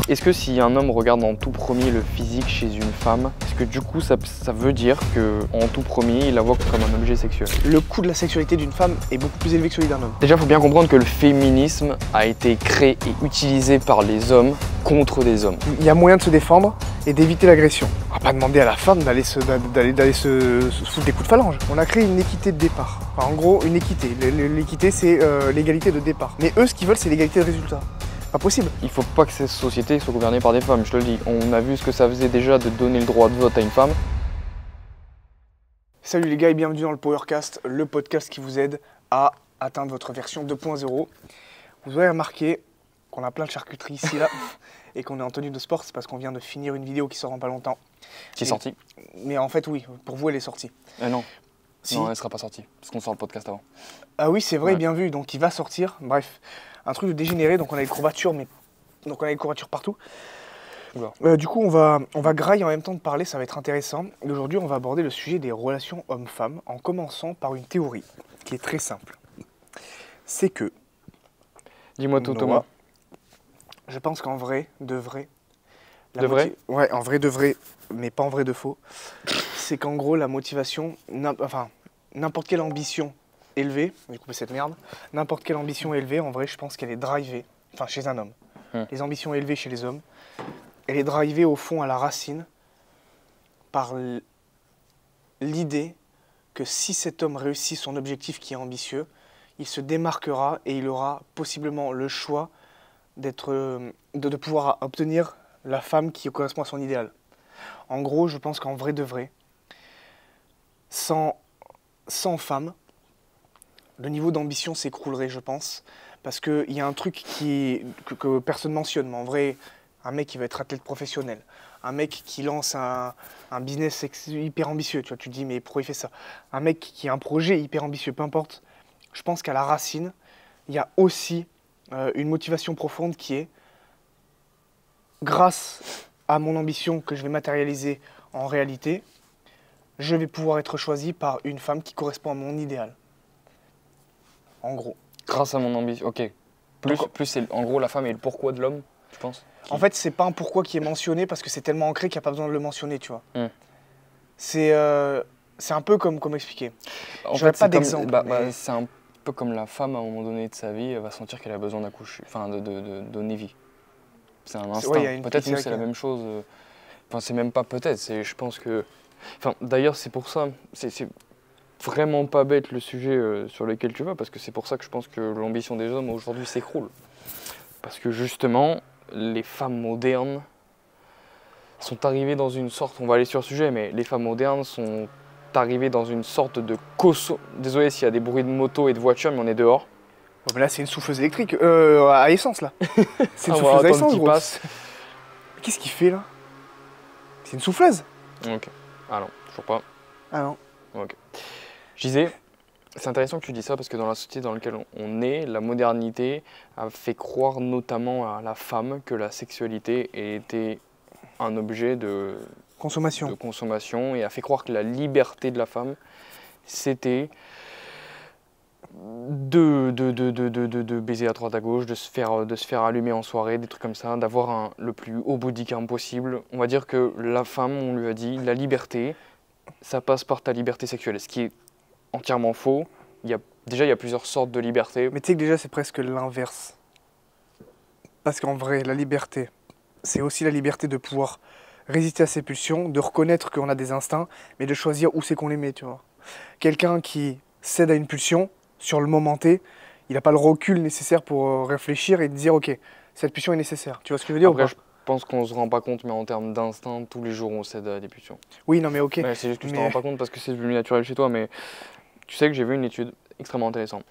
Est-ce que si un homme regarde en tout premier le physique chez une femme, est-ce que du coup ça veut dire qu'en tout premier il la voit comme un objet sexuel? Le coût de la sexualité d'une femme est beaucoup plus élevé que celui d'un homme. Déjà, il faut bien comprendre que le féminisme a été créé et utilisé par les hommes contre des hommes. Il y a moyen de se défendre et d'éviter l'agression. On va pas demander à la femme d'aller se foutre des coups de phalange. On a créé une équité de départ. Enfin, en gros, une équité. L'équité, c'est l'égalité de départ. Mais eux, ce qu'ils veulent, c'est l'égalité de résultat. Pas possible. Il faut pas que cette société soit gouvernée par des femmes, je te le dis. On a vu ce que ça faisait déjà de donner le droit de vote à une femme. Salut les gars et bienvenue dans le Powercast, le podcast qui vous aide à atteindre votre version 2.0. Vous avez remarqué qu'on a plein de charcuterie ici là et qu'on est en tenue de sport, c'est parce qu'on vient de finir une vidéo qui sort en pas longtemps. Qui est sortie. Mais en fait oui, pour vous elle est sortie. Non. Si. Non, elle sera pas sortie, parce qu'on sort le podcast avant. Ah oui c'est vrai, Ouais. bien vu, donc il va sortir, bref. Un truc de dégénéré, donc on a des courbatures, donc on a des courbatures partout. Du coup, on va grailler en même temps de parler, ça va être intéressant. Et aujourd'hui, on va aborder le sujet des relations hommes-femmes en commençant par une théorie qui est très simple. C'est que, Dis-moi tout, Noah, Thomas. je pense qu'en vrai, de vrai... De vrai ? Ouais, en vrai de vrai, mais pas en vrai de faux. C'est qu'en gros, la motivation, n'importe quelle ambition élevée, j'ai coupé cette merde, n'importe quelle ambition élevée, en vrai, je pense qu'elle est drivée, enfin chez un homme. Les ambitions élevées chez les hommes, elle est drivée au fond à la racine par l'idée que si cet homme réussit son objectif qui est ambitieux, il se démarquera et il aura possiblement le choix de pouvoir obtenir la femme qui correspond à son idéal. En gros, je pense qu'en vrai de vrai, sans femme, le niveau d'ambition s'écroulerait, je pense, parce qu'il y a un truc que personne mentionne, mais en vrai, un mec qui va être athlète professionnel, un mec qui lance un business hyper ambitieux, tu vois, tu te dis mais pourquoi il fait ça? Un mec qui a un projet hyper ambitieux, peu importe, je pense qu'à la racine, il y a aussi une motivation profonde qui est, grâce à mon ambition que je vais matérialiser en réalité, je vais pouvoir être choisi par une femme qui correspond à mon idéal. En gros. Grâce à mon ambition, ok. Plus c'est en gros la femme et le pourquoi de l'homme, je pense. En fait, c'est pas un pourquoi qui est mentionné parce que c'est tellement ancré qu'il n'y a pas besoin de le mentionner, tu vois. C'est un peu comme expliquer. J'aurais pas d'exemple. C'est un peu comme la femme à un moment donné de sa vie, elle va sentir qu'elle a besoin d'accoucher, enfin de donner vie. C'est un instinct. Ouais, peut-être que c'est la même chose. Enfin, c'est même pas peut-être. Je pense que. Enfin, d'ailleurs, c'est pour ça. C'est vraiment pas bête le sujet sur lequel tu vas, parce que c'est pour ça que je pense que l'ambition des hommes aujourd'hui s'écroule. Parce que justement, les femmes modernes sont arrivées dans une sorte, on va aller sur le sujet, mais les femmes modernes sont arrivées dans une sorte de Désolé s'il y a des bruits de moto et de voiture, mais on est dehors. Oh, mais là, c'est une souffleuse électrique à essence, là. C'est une souffleuse à essence, gros. Qu'est-ce qu'il fait, là? C'est une souffleuse? Ok. Ah non, toujours pas. Ah non. Ok. Je disais, c'est intéressant que tu dis ça parce que dans la société dans laquelle on est, la modernité a fait croire notamment à la femme que la sexualité était un objet de consommation et a fait croire que la liberté de la femme, c'était de baiser à droite à gauche, de se faire allumer en soirée, des trucs comme ça, d'avoir le plus haut body count possible. On va dire que la femme, on lui a dit, la liberté, ça passe par ta liberté sexuelle, ce qui est entièrement faux. Il y a plusieurs sortes de liberté. Mais tu sais que déjà, c'est presque l'inverse. Parce qu'en vrai, la liberté, c'est aussi la liberté de pouvoir résister à ses pulsions, de reconnaître qu'on a des instincts, mais de choisir où c'est qu'on les met, tu vois. Quelqu'un qui cède à une pulsion, sur le moment T, il n'a pas le recul nécessaire pour réfléchir et dire « Ok, cette pulsion est nécessaire ». Tu vois ce que je veux dire? Après, ou pas? je pense qu'on ne se rend pas compte, mais en termes d'instinct, tous les jours, on cède à des pulsions. Oui, non mais ok. C'est juste que tu ne t'en rends pas compte parce que c'est devenu naturel chez toi, mais tu sais que j'ai vu une étude extrêmement intéressante.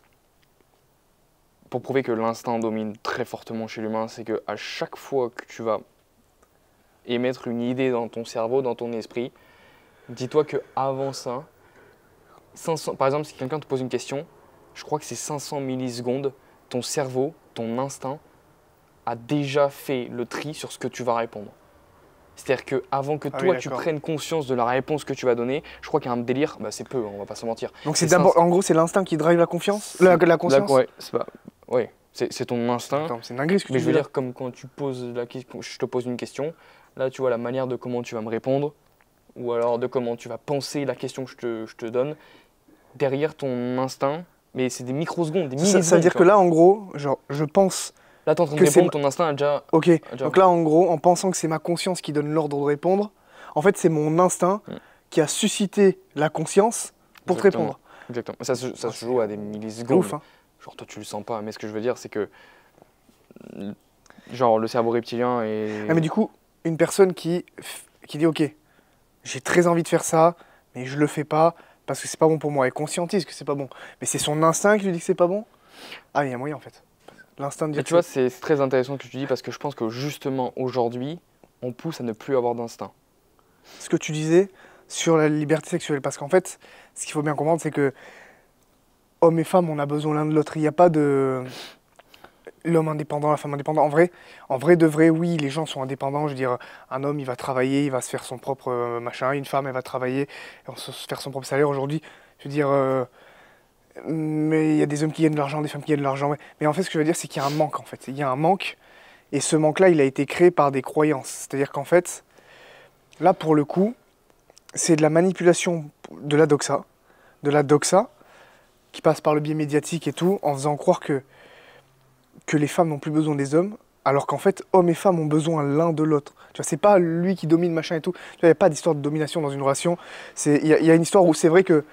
Pour prouver que l'instinct domine très fortement chez l'humain, c'est qu'à chaque fois que tu vas émettre une idée dans ton cerveau, dans ton esprit, dis-toi qu'avant ça, par exemple, si quelqu'un te pose une question, je crois que c'est 500 millisecondes, ton cerveau, ton instinct, a déjà fait le tri sur ce que tu vas répondre. C'est-à-dire qu'avant que toi, tu prennes conscience de la réponse que tu vas donner, je crois qu'il y a un délire, c'est peu, on va pas se mentir. Donc c'est d'abord, en gros, c'est l'instinct qui drive la confiance, la conscience. Ouais, C'est ton instinct. Attends, c'est une dinguerie ce que Mais tu je veux dis là. dire, comme quand tu poses la question, je te pose une question, là tu vois la manière de comment tu vas me répondre, ou alors de comment tu vas penser la question que je te donne, derrière ton instinct, mais c'est des microsecondes, des millisecondes. Ça veut dire tu que vois. là, en gros, genre, je pense Là, t'es en train de que c'est... répondre, ton instinct a déjà. Ok, déjà- donc là, en gros, en pensant que c'est ma conscience qui donne l'ordre de répondre, en fait, c'est mon instinct Mm. qui a suscité la conscience pour te Exactement. répondre. Exactement. Ça Ah, se joue à des C'est millisecondes. ouf, hein. Genre, toi, tu le sens pas, mais ce que je veux dire, c'est que. Genre, le cerveau reptilien est. Ah, mais du coup, une personne qui dit, ok, j'ai très envie de faire ça, mais je le fais pas parce que c'est pas bon pour moi. Elle conscientise que c'est pas bon. Mais c'est son instinct qui lui dit que c'est pas bon. Ah, il y a moyen en fait. L'instinct de Et dire tu que vois, c'est très intéressant ce que tu dis parce que je pense que justement, aujourd'hui, on pousse à ne plus avoir d'instinct. ce que tu disais sur la liberté sexuelle. Parce qu'en fait, ce qu'il faut bien comprendre, c'est que hommes et femmes, on a besoin l'un de l'autre. Il n'y a pas de l'homme indépendant, la femme indépendante. En vrai de vrai, oui, les gens sont indépendants. Je veux dire, un homme, il va travailler, il va se faire son propre machin. Une femme, elle va travailler, elle va se faire son propre salaire. Aujourd'hui, je veux dire, mais il y a des hommes qui gagnent de l'argent, des femmes qui gagnent de l'argent. Ouais. Mais en fait, ce que je veux dire, c'est qu'il y a un manque, en fait. Il y a un manque, et ce manque-là, il a été créé par des croyances. C'est-à-dire qu'en fait, là, pour le coup, c'est de la manipulation de la doxa, qui passe par le biais médiatique et tout, en faisant croire que les femmes n'ont plus besoin des hommes, alors qu'en fait, hommes et femmes ont besoin l'un de l'autre. Tu vois, c'est pas lui qui domine, machin et tout. Tu vois, il n'y a pas d'histoire de domination dans une relation. Il y a une histoire où c'est vrai que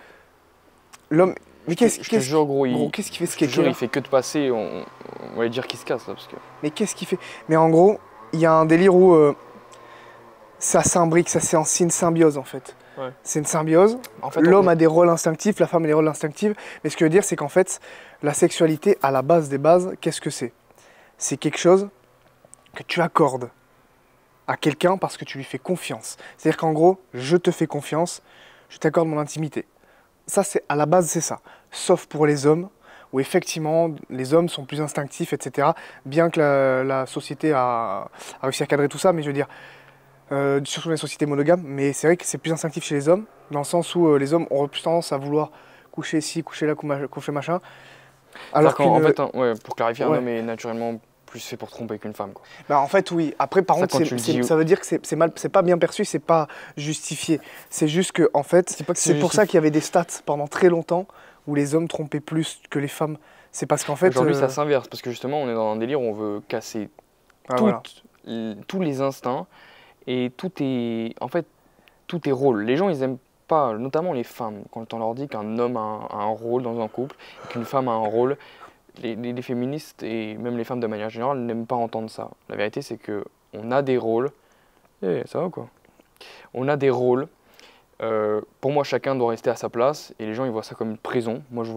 l'homme... Mais Je te jure, gros, qu'est-ce qu'il fait ce je te jure, kéké il fait que de passer. On va dire qu'il se casse là. Parce que... Mais qu'est-ce qu'il fait? Mais en gros, il y a un délire où ça s'imbrique, c'est une symbiose en fait. Ouais. C'est une symbiose. En fait, L'homme a des rôles instinctifs, la femme a des rôles instinctifs. Mais ce que je veux dire, c'est qu'en fait, la sexualité, à la base des bases, qu'est-ce que c'est? C'est quelque chose que tu accordes à quelqu'un parce que tu lui fais confiance. C'est-à-dire qu'en gros, je te fais confiance, je t'accorde mon intimité. Ça, c'est à la base, c'est ça. Sauf pour les hommes, où effectivement, les hommes sont plus instinctifs, etc. Bien que la société a réussi à cadrer tout ça, mais je veux dire, surtout dans les sociétés monogames, mais c'est vrai que c'est plus instinctif chez les hommes, dans le sens où les hommes ont plus tendance à vouloir coucher ici, coucher là, coucher machin. Alors en fait, ouais, pour clarifier, Ouais. un homme est naturellement plus fait pour tromper qu'une femme. Quoi. Bah en fait oui. Après par Ça, contre quand tu le dis- ça veut dire que c'est mal, c'est pas bien perçu, c'est pas justifié. C'est juste que en fait C'est pas que c'est c'est pour ça qu'il y avait des stats pendant très longtemps où les hommes trompaient plus que les femmes. C'est parce qu'en fait Aujourd'hui, ça s'inverse parce que justement, on est dans un délire où on veut casser ah, voilà. tous les instincts et en fait, tout est rôle. Les gens, ils aiment pas, notamment les femmes, quand on leur dit qu'un homme a un rôle dans un couple et qu'une femme a un rôle. Les féministes et même les femmes de manière générale n'aiment pas entendre ça. La vérité, c'est que on a des rôles. Ça va quoi? On a des rôles. Pour moi, chacun doit rester à sa place et les gens ils voient ça comme une prison. Moi, je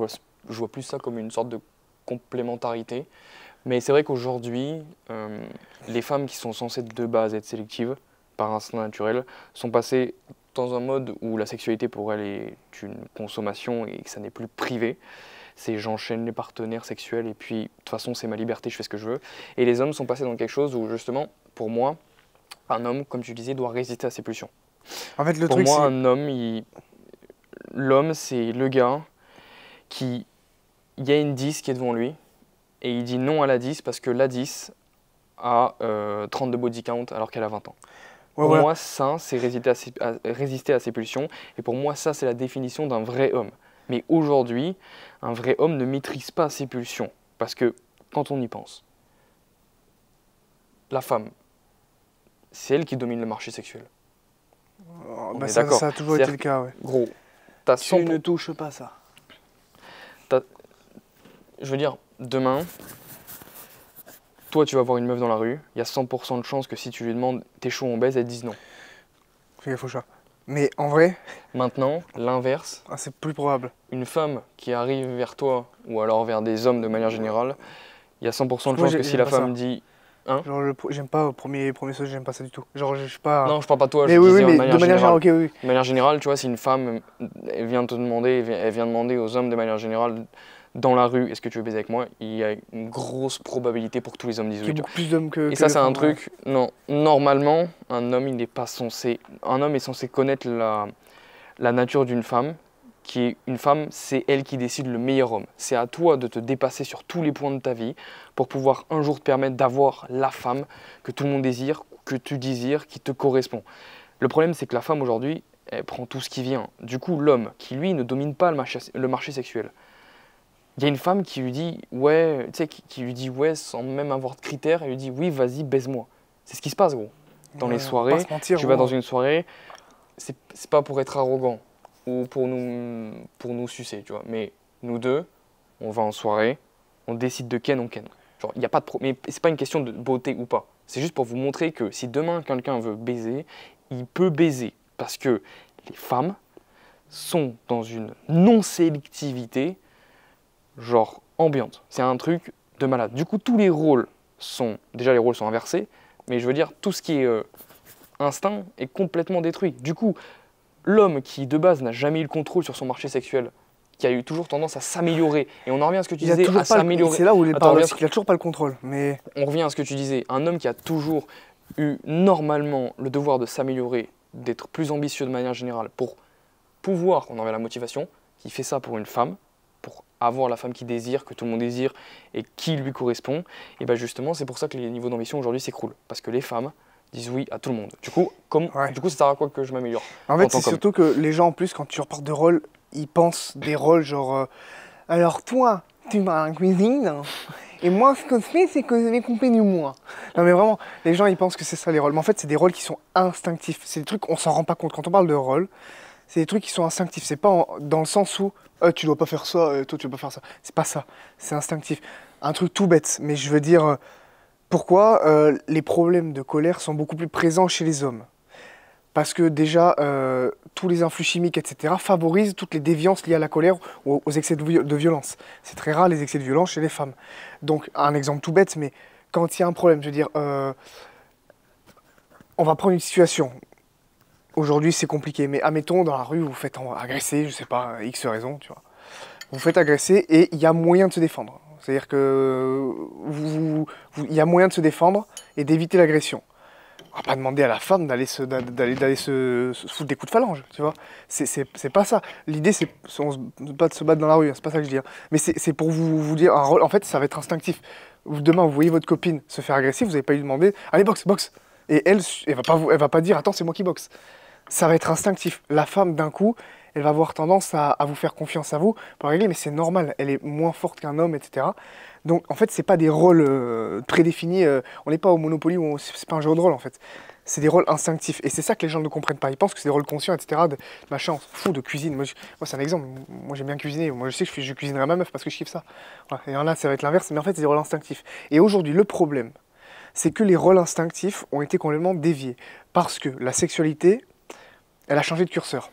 vois plus ça comme une sorte de complémentarité. Mais c'est vrai qu'aujourd'hui, les femmes qui sont censées de base être sélectives par instinct naturel sont passées dans un mode où la sexualité pour elles est une consommation et que ça n'est plus privé. C'est j'enchaîne les partenaires sexuels et puis de toute façon c'est ma liberté, je fais ce que je veux. Et les hommes sont passés dans quelque chose où justement, pour moi, un homme, comme tu disais, doit résister à ses pulsions. En fait le Pour truc moi, c'est un homme, l'homme c'est le gars qui, il y a une 10 qui est devant lui et il dit non à la 10 parce que la 10 a 32 body count alors qu'elle a 20 ans. ouais, Pour voilà. moi, ça, c'est résister à ses pulsions. Et pour moi, ça, c'est la définition d'un vrai homme. Mais aujourd'hui, un vrai homme ne maîtrise pas ses pulsions. Parce que, quand on y pense, la femme, c'est elle qui domine le marché sexuel. On Bah, est ça, d'accord. ça a toujours été C'est-à-dire le cas, ouais. Gros, t'as Tu 100 ne touches pas ça. je veux dire, demain, toi, tu vas voir une meuf dans la rue, il y a 100% de chances que si tu lui demandes t'es chaud, on baise, elle dise non. Fais gaffe au chat. Mais en vrai, Maintenant, l'inverse, c'est plus probable. une femme qui arrive vers toi, ou alors vers des hommes de manière générale, il y a 100% de Moi, chances que si j'aime la pas femme ça. dit... Genre j'aime pas au premier saut, j'aime pas ça du tout. Genre je suis pas. Non, je parle pas de toi, Mais je oui, disais oui, mais de de manière générale, ok, oui. De manière générale, tu vois, si une femme elle vient te demander, elle vient demander aux hommes de manière générale dans la rue, est-ce que tu veux baiser avec moi? Il y a une grosse probabilité pour que tous les hommes disent Il y a oui. beaucoup plus d'hommes que Et ça, de c'est un femmes, ouais. truc, non, normalement, un homme, il n'est pas censé... Un homme est censé connaître la nature d'une femme qui est une femme, c'est elle qui décide le meilleur homme. C'est à toi de te dépasser sur tous les points de ta vie pour pouvoir un jour te permettre d'avoir la femme que tout le monde désire, que tu désires, qui te correspond. Le problème, c'est que la femme aujourd'hui, elle prend tout ce qui vient. Du coup, l'homme, qui lui ne domine pas le marché sexuel, il y a une femme qui lui dit ouais, tu sais, qui lui dit ouais sans même avoir de critères, elle lui dit oui, vas-y, baise-moi. C'est ce qui se passe, gros. Dans les soirées, tu vas dans une soirée, c'est pas pour être arrogant ou pour nous sucer, tu vois. Mais nous deux, on va en soirée, on décide de ken, on ken. Genre, il y a pas de mais c'est pas une question de beauté ou pas. C'est juste pour vous montrer que si demain quelqu'un veut baiser, il peut baiser parce que les femmes sont dans une non-sélectivité genre ambiante. C'est un truc de malade. Du coup, tous les rôles sont déjà les rôles sont inversés, mais je veux dire tout ce qui est instinct est complètement détruit. Du coup, l'homme qui de base n'a jamais eu le contrôle sur son marché sexuel, qui a eu toujours tendance à s'améliorer, et on en revient à ce que tu disais, à s'améliorer. C'est là où il parle, c'est qu'il a toujours pas le contrôle. Mais on revient à ce que tu disais, un homme qui a toujours eu normalement le devoir de s'améliorer, d'être plus ambitieux de manière générale pour pouvoir, on en revient à la motivation, qui fait ça pour une femme, pour avoir la femme qui désire, que tout le monde désire et qui lui correspond, et bien justement c'est pour ça que les niveaux d'ambition aujourd'hui s'écroulent, parce que les femmes disent oui à tout le monde. Du coup, ça sert à quoi que je m'améliore? En fait, c'est surtout que les gens en plus, quand tu repartes de rôle, ils pensent des rôles genre alors toi, tu vas à la cuisine, et moi ce que je fais, c'est que je vais couper du moins. Non mais vraiment, les gens ils pensent que c'est ça les rôles, mais en fait c'est des rôles qui sont instinctifs, c'est des trucs on s'en rend pas compte. Quand on parle de rôle, c'est des trucs qui sont instinctifs, c'est pas dans le sens où tu dois pas faire ça, toi tu dois pas faire ça. C'est pas ça, c'est instinctif. Un truc tout bête, mais je veux dire, pourquoi les problèmes de colère sont beaucoup plus présents chez les hommes? Parce que déjà, tous les influx chimiques, etc., favorisent toutes les déviances liées à la colère ou aux excès de violence. C'est très rare les excès de violence chez les femmes. Donc, un exemple tout bête, mais quand il y a un problème, je veux dire, on va prendre une situation. Aujourd'hui, c'est compliqué, mais admettons, dans la rue, vous vous faites agresser, je sais pas, X raison, tu vois. Vous vous faites agresser et il y a moyen de se défendre. C'est-à-dire que il y a moyen de se défendre et d'éviter l'agression. On va pas demander à la femme d'aller se foutre des coups de phalange, tu vois. C'est pas ça. L'idée, c'est pas de se battre dans la rue, hein, c'est pas ça que je dis. Hein. Mais c'est pour vous dire, un rôle, en fait, ça va être instinctif. Demain, vous voyez votre copine se faire agresser, vous n'avez pas eu demandé, allez, boxe, boxe. Et elle va pas dire, attends, c'est moi qui boxe. Ça va être instinctif. La femme, d'un coup, elle va avoir tendance à vous faire confiance à vous pour régler, mais c'est normal, elle est moins forte qu'un homme, etc. Donc, en fait, c'est pas des rôles prédéfinis, on n'est pas au Monopoly, c'est pas un jeu de rôle, en fait. C'est des rôles instinctifs, et c'est ça que les gens ne comprennent pas. Ils pensent que c'est des rôles conscients, etc. Machin, on s'en fout de cuisine. Moi c'est un exemple. Moi, j'aime bien cuisiner. Moi, je sais que je cuisinerai ma meuf parce que je kiffe ça. Voilà. Et là, ça va être l'inverse, mais en fait, c'est des rôles instinctifs. Et aujourd'hui, le problème, c'est que les rôles instinctifs ont été complètement déviés. Parce que la sexualité, elle a changé de curseur.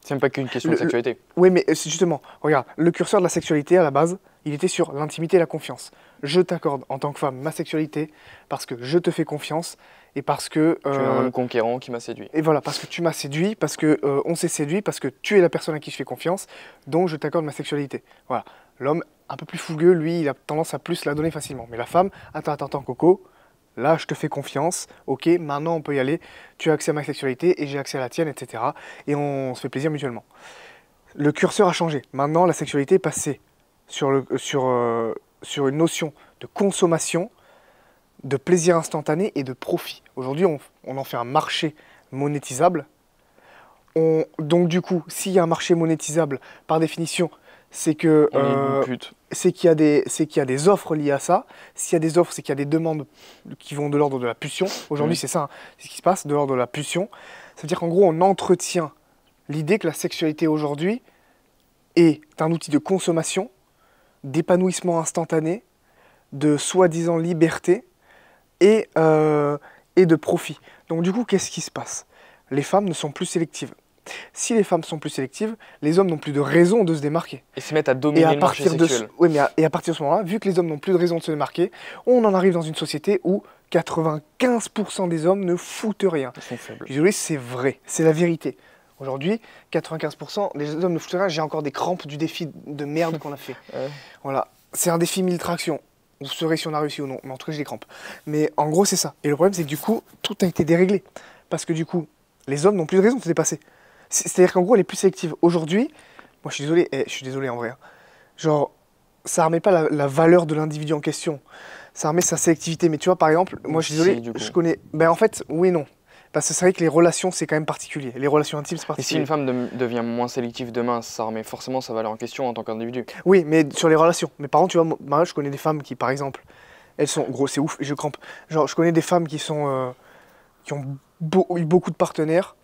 C'est même pas qu'une question de sexualité. Oui, mais justement, regarde, le curseur de la sexualité, à la base, il était sur l'intimité et la confiance. Je t'accorde, en tant que femme, ma sexualité parce que je te fais confiance et parce que... tu es un homme conquérant qui m'a séduit. Et voilà, parce que tu m'as séduit, parce que on s'est séduit, parce que tu es la personne à qui je fais confiance, donc je t'accorde ma sexualité. Voilà. L'homme, un peu plus fougueux, lui, il a tendance à plus la donner facilement. Mais la femme, attends, Coco, là, je te fais confiance, ok, maintenant on peut y aller, tu as accès à ma sexualité et j'ai accès à la tienne, etc. Et on se fait plaisir mutuellement. Le curseur a changé. Maintenant, la sexualité est passée sur une notion de consommation, de plaisir instantané et de profit. Aujourd'hui, on en fait un marché monétisable. Donc du coup, s'il y a un marché monétisable, par définition, c'est que c'est qu'il y a des offres liées à ça. S'il y a des offres, c'est qu'il y a des demandes qui vont de l'ordre de la pulsion. Aujourd'hui, c'est ça, hein, c'est ce qui se passe, de l'ordre de la pulsion. Ça veut dire qu'en gros, on entretient l'idée que la sexualité aujourd'hui est un outil de consommation, d'épanouissement instantané, de soi-disant liberté et de profit. Donc du coup, qu'est-ce qui se passe? Les femmes ne sont plus sélectives. Si les femmes sont plus sélectives, les hommes n'ont plus de raison de se démarquer. Et se mettent à dominer le marché sexuel. Oui, mais et à partir de ce moment-là, vu que les hommes n'ont plus de raison de se démarquer, on en arrive dans une société où 95% des hommes ne foutent rien. Ils sont faibles. Désolé, c'est vrai, c'est la vérité. Aujourd'hui, 95% des hommes ne foutent rien. J'ai encore des crampes du défi de merde qu'on a fait. Voilà, c'est un défi 1000 tractions. Vous saurez si on a réussi ou non, mais en tout cas j'ai des crampes. Mais en gros c'est ça. Et le problème c'est que du coup, tout a été déréglé. Parce que du coup, les hommes n'ont plus de raison de se dépasser. C'est-à-dire qu'en gros, elle est plus sélective. Aujourd'hui, Moi, je suis désolé, je suis désolé en vrai, hein. Genre, ça remet pas la valeur de l'individu en question. Ça remet sa sélectivité. Mais tu vois, par exemple, moi, je suis désolé, je connais. Ben, en fait, oui et non. Parce que c'est vrai que les relations, c'est quand même particulier. Les relations intimes, c'est Et si particulier. une femme devient moins sélective demain, ça remet forcément sa valeur en question en tant qu'individu. Oui, mais sur les relations. Mais par contre, tu vois, moi, je connais des femmes qui, par exemple, elles sont. Gros, c'est ouf, je crampe. Genre, je connais des femmes qui sont. Qui ont eu beaucoup de partenaires.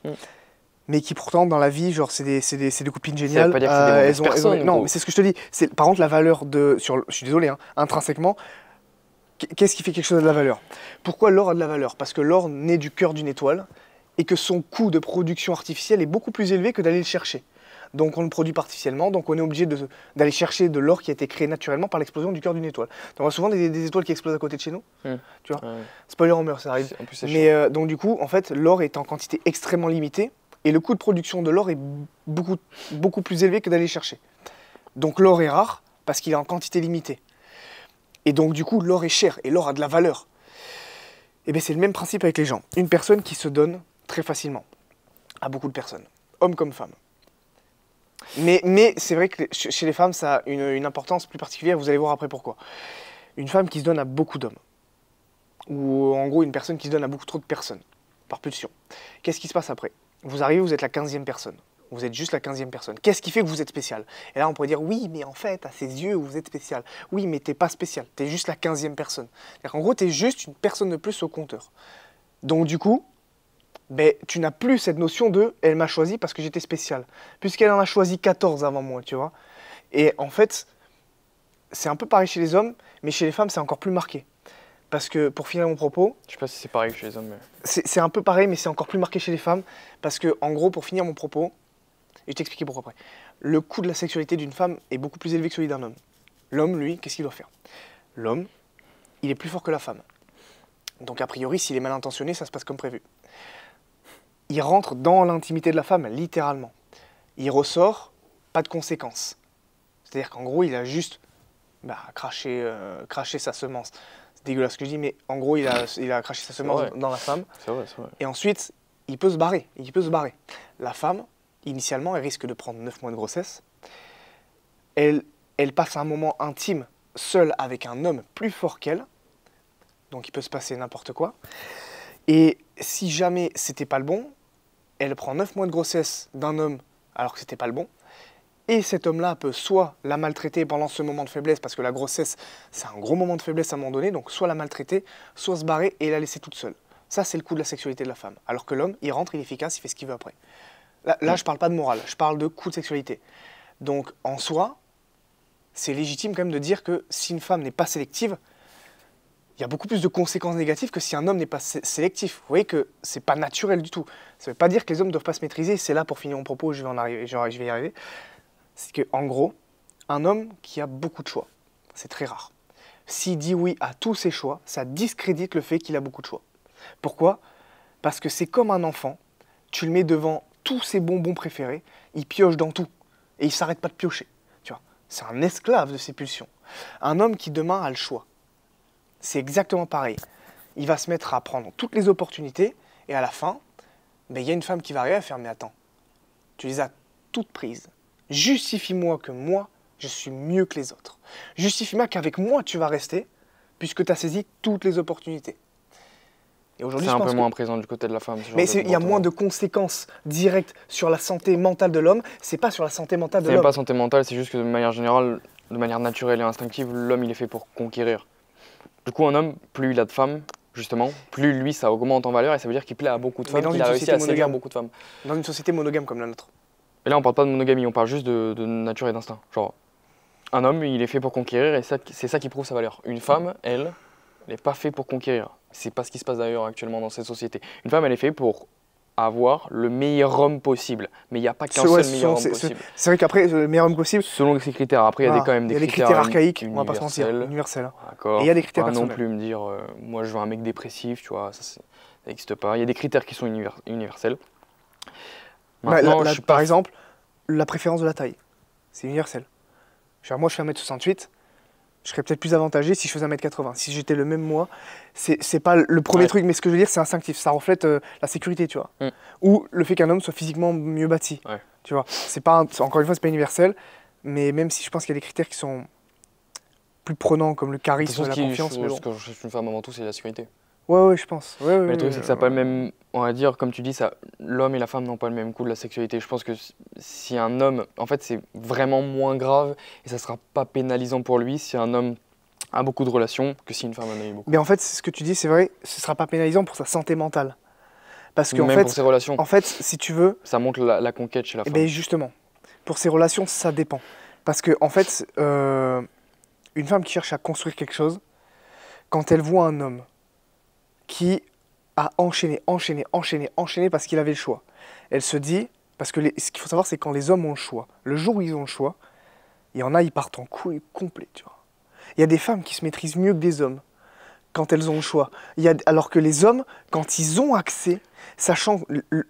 Mais qui pourtant dans la vie, genre c'est des copines géniales. Ça veut pas dire que c'est des mauvaises personnes. Non, mais c'est ce que je te dis. Par contre, la valeur de, je suis désolé, hein, intrinsèquement, qu'est-ce qui fait quelque chose a de la valeur? Pourquoi l'or a de la valeur? Parce que l'or naît du cœur d'une étoile et que son coût de production artificielle est beaucoup plus élevé que d'aller le chercher. Donc on le produit pas artificiellement, donc on est obligé d'aller chercher de l'or qui a été créé naturellement par l'explosion du cœur d'une étoile. On voit souvent des étoiles qui explosent à côté de chez nous. Tu vois, spoiler, on meurt, ça arrive. En plus, mais donc du coup, en fait, l'or est en quantité extrêmement limitée. Et le coût de production de l'or est beaucoup plus élevé que d'aller chercher. Donc l'or est rare parce qu'il est en quantité limitée. Et donc du coup, l'or est cher et l'or a de la valeur. Et bien c'est le même principe avec les gens. Une personne qui se donne très facilement à beaucoup de personnes, hommes comme femmes. Mais c'est vrai que chez les femmes, ça a une importance plus particulière, vous allez voir après pourquoi. Une femme qui se donne à beaucoup d'hommes. Ou en gros, une personne qui se donne à beaucoup trop de personnes, par pulsion. Qu'est-ce qui se passe après ? Vous arrivez, vous êtes la 15e personne. Vous êtes juste la 15e personne. Qu'est-ce qui fait que vous êtes spécial? Et là, on pourrait dire, oui, mais en fait, à ses yeux, vous êtes spécial. Oui, mais t'es pas spécial. T'es juste la 15e personne. En gros, t'es juste une personne de plus au compteur. Donc, du coup, ben, tu n'as plus cette notion de « elle m'a choisi parce que j'étais spécial ». Puisqu'elle en a choisi 14 avant moi, tu vois. Et en fait, c'est un peu pareil chez les hommes, mais chez les femmes, c'est encore plus marqué. Parce que, pour finir mon propos... Je sais pas si c'est pareil chez les hommes, mais... C'est un peu pareil, mais c'est encore plus marqué chez les femmes. Parce que, en gros, pour finir mon propos, et je t'expliquer pourquoi après, le coût de la sexualité d'une femme est beaucoup plus élevé que celui d'un homme. L'homme, lui, qu'est-ce qu'il doit faire? L'homme, il est plus fort que la femme. Donc, a priori, s'il est mal intentionné, ça se passe comme prévu. Il rentre dans l'intimité de la femme, littéralement. Il ressort, pas de conséquences. C'est-à-dire qu'en gros, il a juste craché sa semence. C'est dégueulasse ce que je dis, mais en gros, il a craché sa semence dans la femme. C'est vrai, c'est vrai. Et ensuite, il peut se barrer. La femme, initialement, elle risque de prendre 9 mois de grossesse. Elle passe un moment intime, seule avec un homme plus fort qu'elle. Donc, il peut se passer n'importe quoi. Et si jamais c'était pas le bon, elle prend 9 mois de grossesse d'un homme alors que c'était pas le bon. Et cet homme-là peut soit la maltraiter pendant ce moment de faiblesse, parce que la grossesse, c'est un gros moment de faiblesse à un moment donné, donc soit la maltraiter, soit se barrer et la laisser toute seule. Ça, c'est le coût de la sexualité de la femme. Alors que l'homme, il rentre, il est efficace, il fait ce qu'il veut après. Là, je parle pas de morale, je parle de coût de sexualité. Donc, en soi, c'est légitime quand même de dire que si une femme n'est pas sélective, il y a beaucoup plus de conséquences négatives que si un homme n'est pas sélectif. Vous voyez que c'est pas naturel du tout. Ça ne veut pas dire que les hommes ne doivent pas se maîtriser. C'est là, pour finir mon propos, je vais y arriver. C'est qu'en gros, un homme qui a beaucoup de choix, c'est très rare. S'il dit oui à tous ses choix, ça discrédite le fait qu'il a beaucoup de choix. Pourquoi? Parce que c'est comme un enfant, tu le mets devant tous ses bonbons préférés, il pioche dans tout, et il ne s'arrête pas de piocher. Tu vois, c'est un esclave de ses pulsions. Un homme qui demain a le choix, c'est exactement pareil. Il va se mettre à prendre toutes les opportunités, et à la fin, il y a une femme qui va arriver à faire « mais attends, tu les as toutes prises. Justifie-moi que moi, je suis mieux que les autres. Justifie-moi qu'avec moi, tu vas rester, puisque tu as saisi toutes les opportunités. » Et aujourd'hui, c'est un peu moins présent du côté de la femme. Mais il y a moins de conséquences directes sur la santé mentale de l'homme. C'est pas sur la santé mentale de l'homme. C'est pas santé mentale, c'est juste que de manière générale, de manière naturelle et instinctive, l'homme, il est fait pour conquérir. Du coup, un homme, plus il a de femmes, justement, plus lui, ça augmente en valeur et ça veut dire qu'il plaît à beaucoup de femmes, qu'il a réussi à séduire beaucoup de femmes. Dans une société monogame comme la nôtre. Et là, on parle pas de monogamie, on parle juste de nature et d'instinct. Genre, un homme, il est fait pour conquérir et c'est ça qui prouve sa valeur. Une femme, elle n'est pas faite pour conquérir. C'est pas ce qui se passe d'ailleurs actuellement dans cette société. Une femme, elle est faite pour avoir le meilleur homme possible. Mais il n'y a pas qu'un seul meilleur homme possible. C'est vrai qu'après, le meilleur homme possible... Selon ses critères. Après, il y a quand même des critères archaïques, on va pas se mentir, universels. D'accord. Et il y a des critères pas non personnels. plus me dire, moi je veux un mec dépressif, tu vois, ça n'existe pas. Il y a des critères qui sont universels. Maintenant, par exemple, la préférence de la taille, c'est universel. Moi, je fais 1m68, je serais peut-être plus avantagé si je faisais 1m80. Si j'étais le même moi, c'est pas le premier truc, mais ce que je veux dire, c'est instinctif. Ça reflète la sécurité, tu vois. Ou le fait qu'un homme soit physiquement mieux bâti. Tu vois, c'est pas encore une fois, c'est pas universel, mais même si je pense qu'il y a des critères qui sont plus prenants, comme le De toute charisme, façon, la confiance, mais bon. ce que je cherche une femme avant tout, c'est la sécurité. Ouais, je pense. Ouais, Mais le truc, c'est que ça n'a pas le même. On va dire, comme tu dis, l'homme et la femme n'ont pas le même coût de la sexualité. Je pense que si un homme. En fait, c'est vraiment moins grave et ça sera pas pénalisant pour lui si un homme a beaucoup de relations que si une femme en a eu beaucoup. Mais en fait, c'est ce que tu dis, c'est vrai, ce sera pas pénalisant pour sa santé mentale. Parce qu'en Même fait, pour ses relations, si tu veux, ça montre la conquête chez la eh femme. ben justement, pour ses relations, ça dépend. Parce que en fait, une femme qui cherche à construire quelque chose, quand elle voit un homme qui a enchaîné parce qu'il avait le choix, elle se dit, parce que ce qu'il faut savoir, c'est quand les hommes ont le choix, le jour où ils ont le choix, il y en a, ils partent en couille complet, tu vois. Il y a des femmes qui se maîtrisent mieux que des hommes quand elles ont le choix. Alors que les hommes, quand ils ont accès, sachant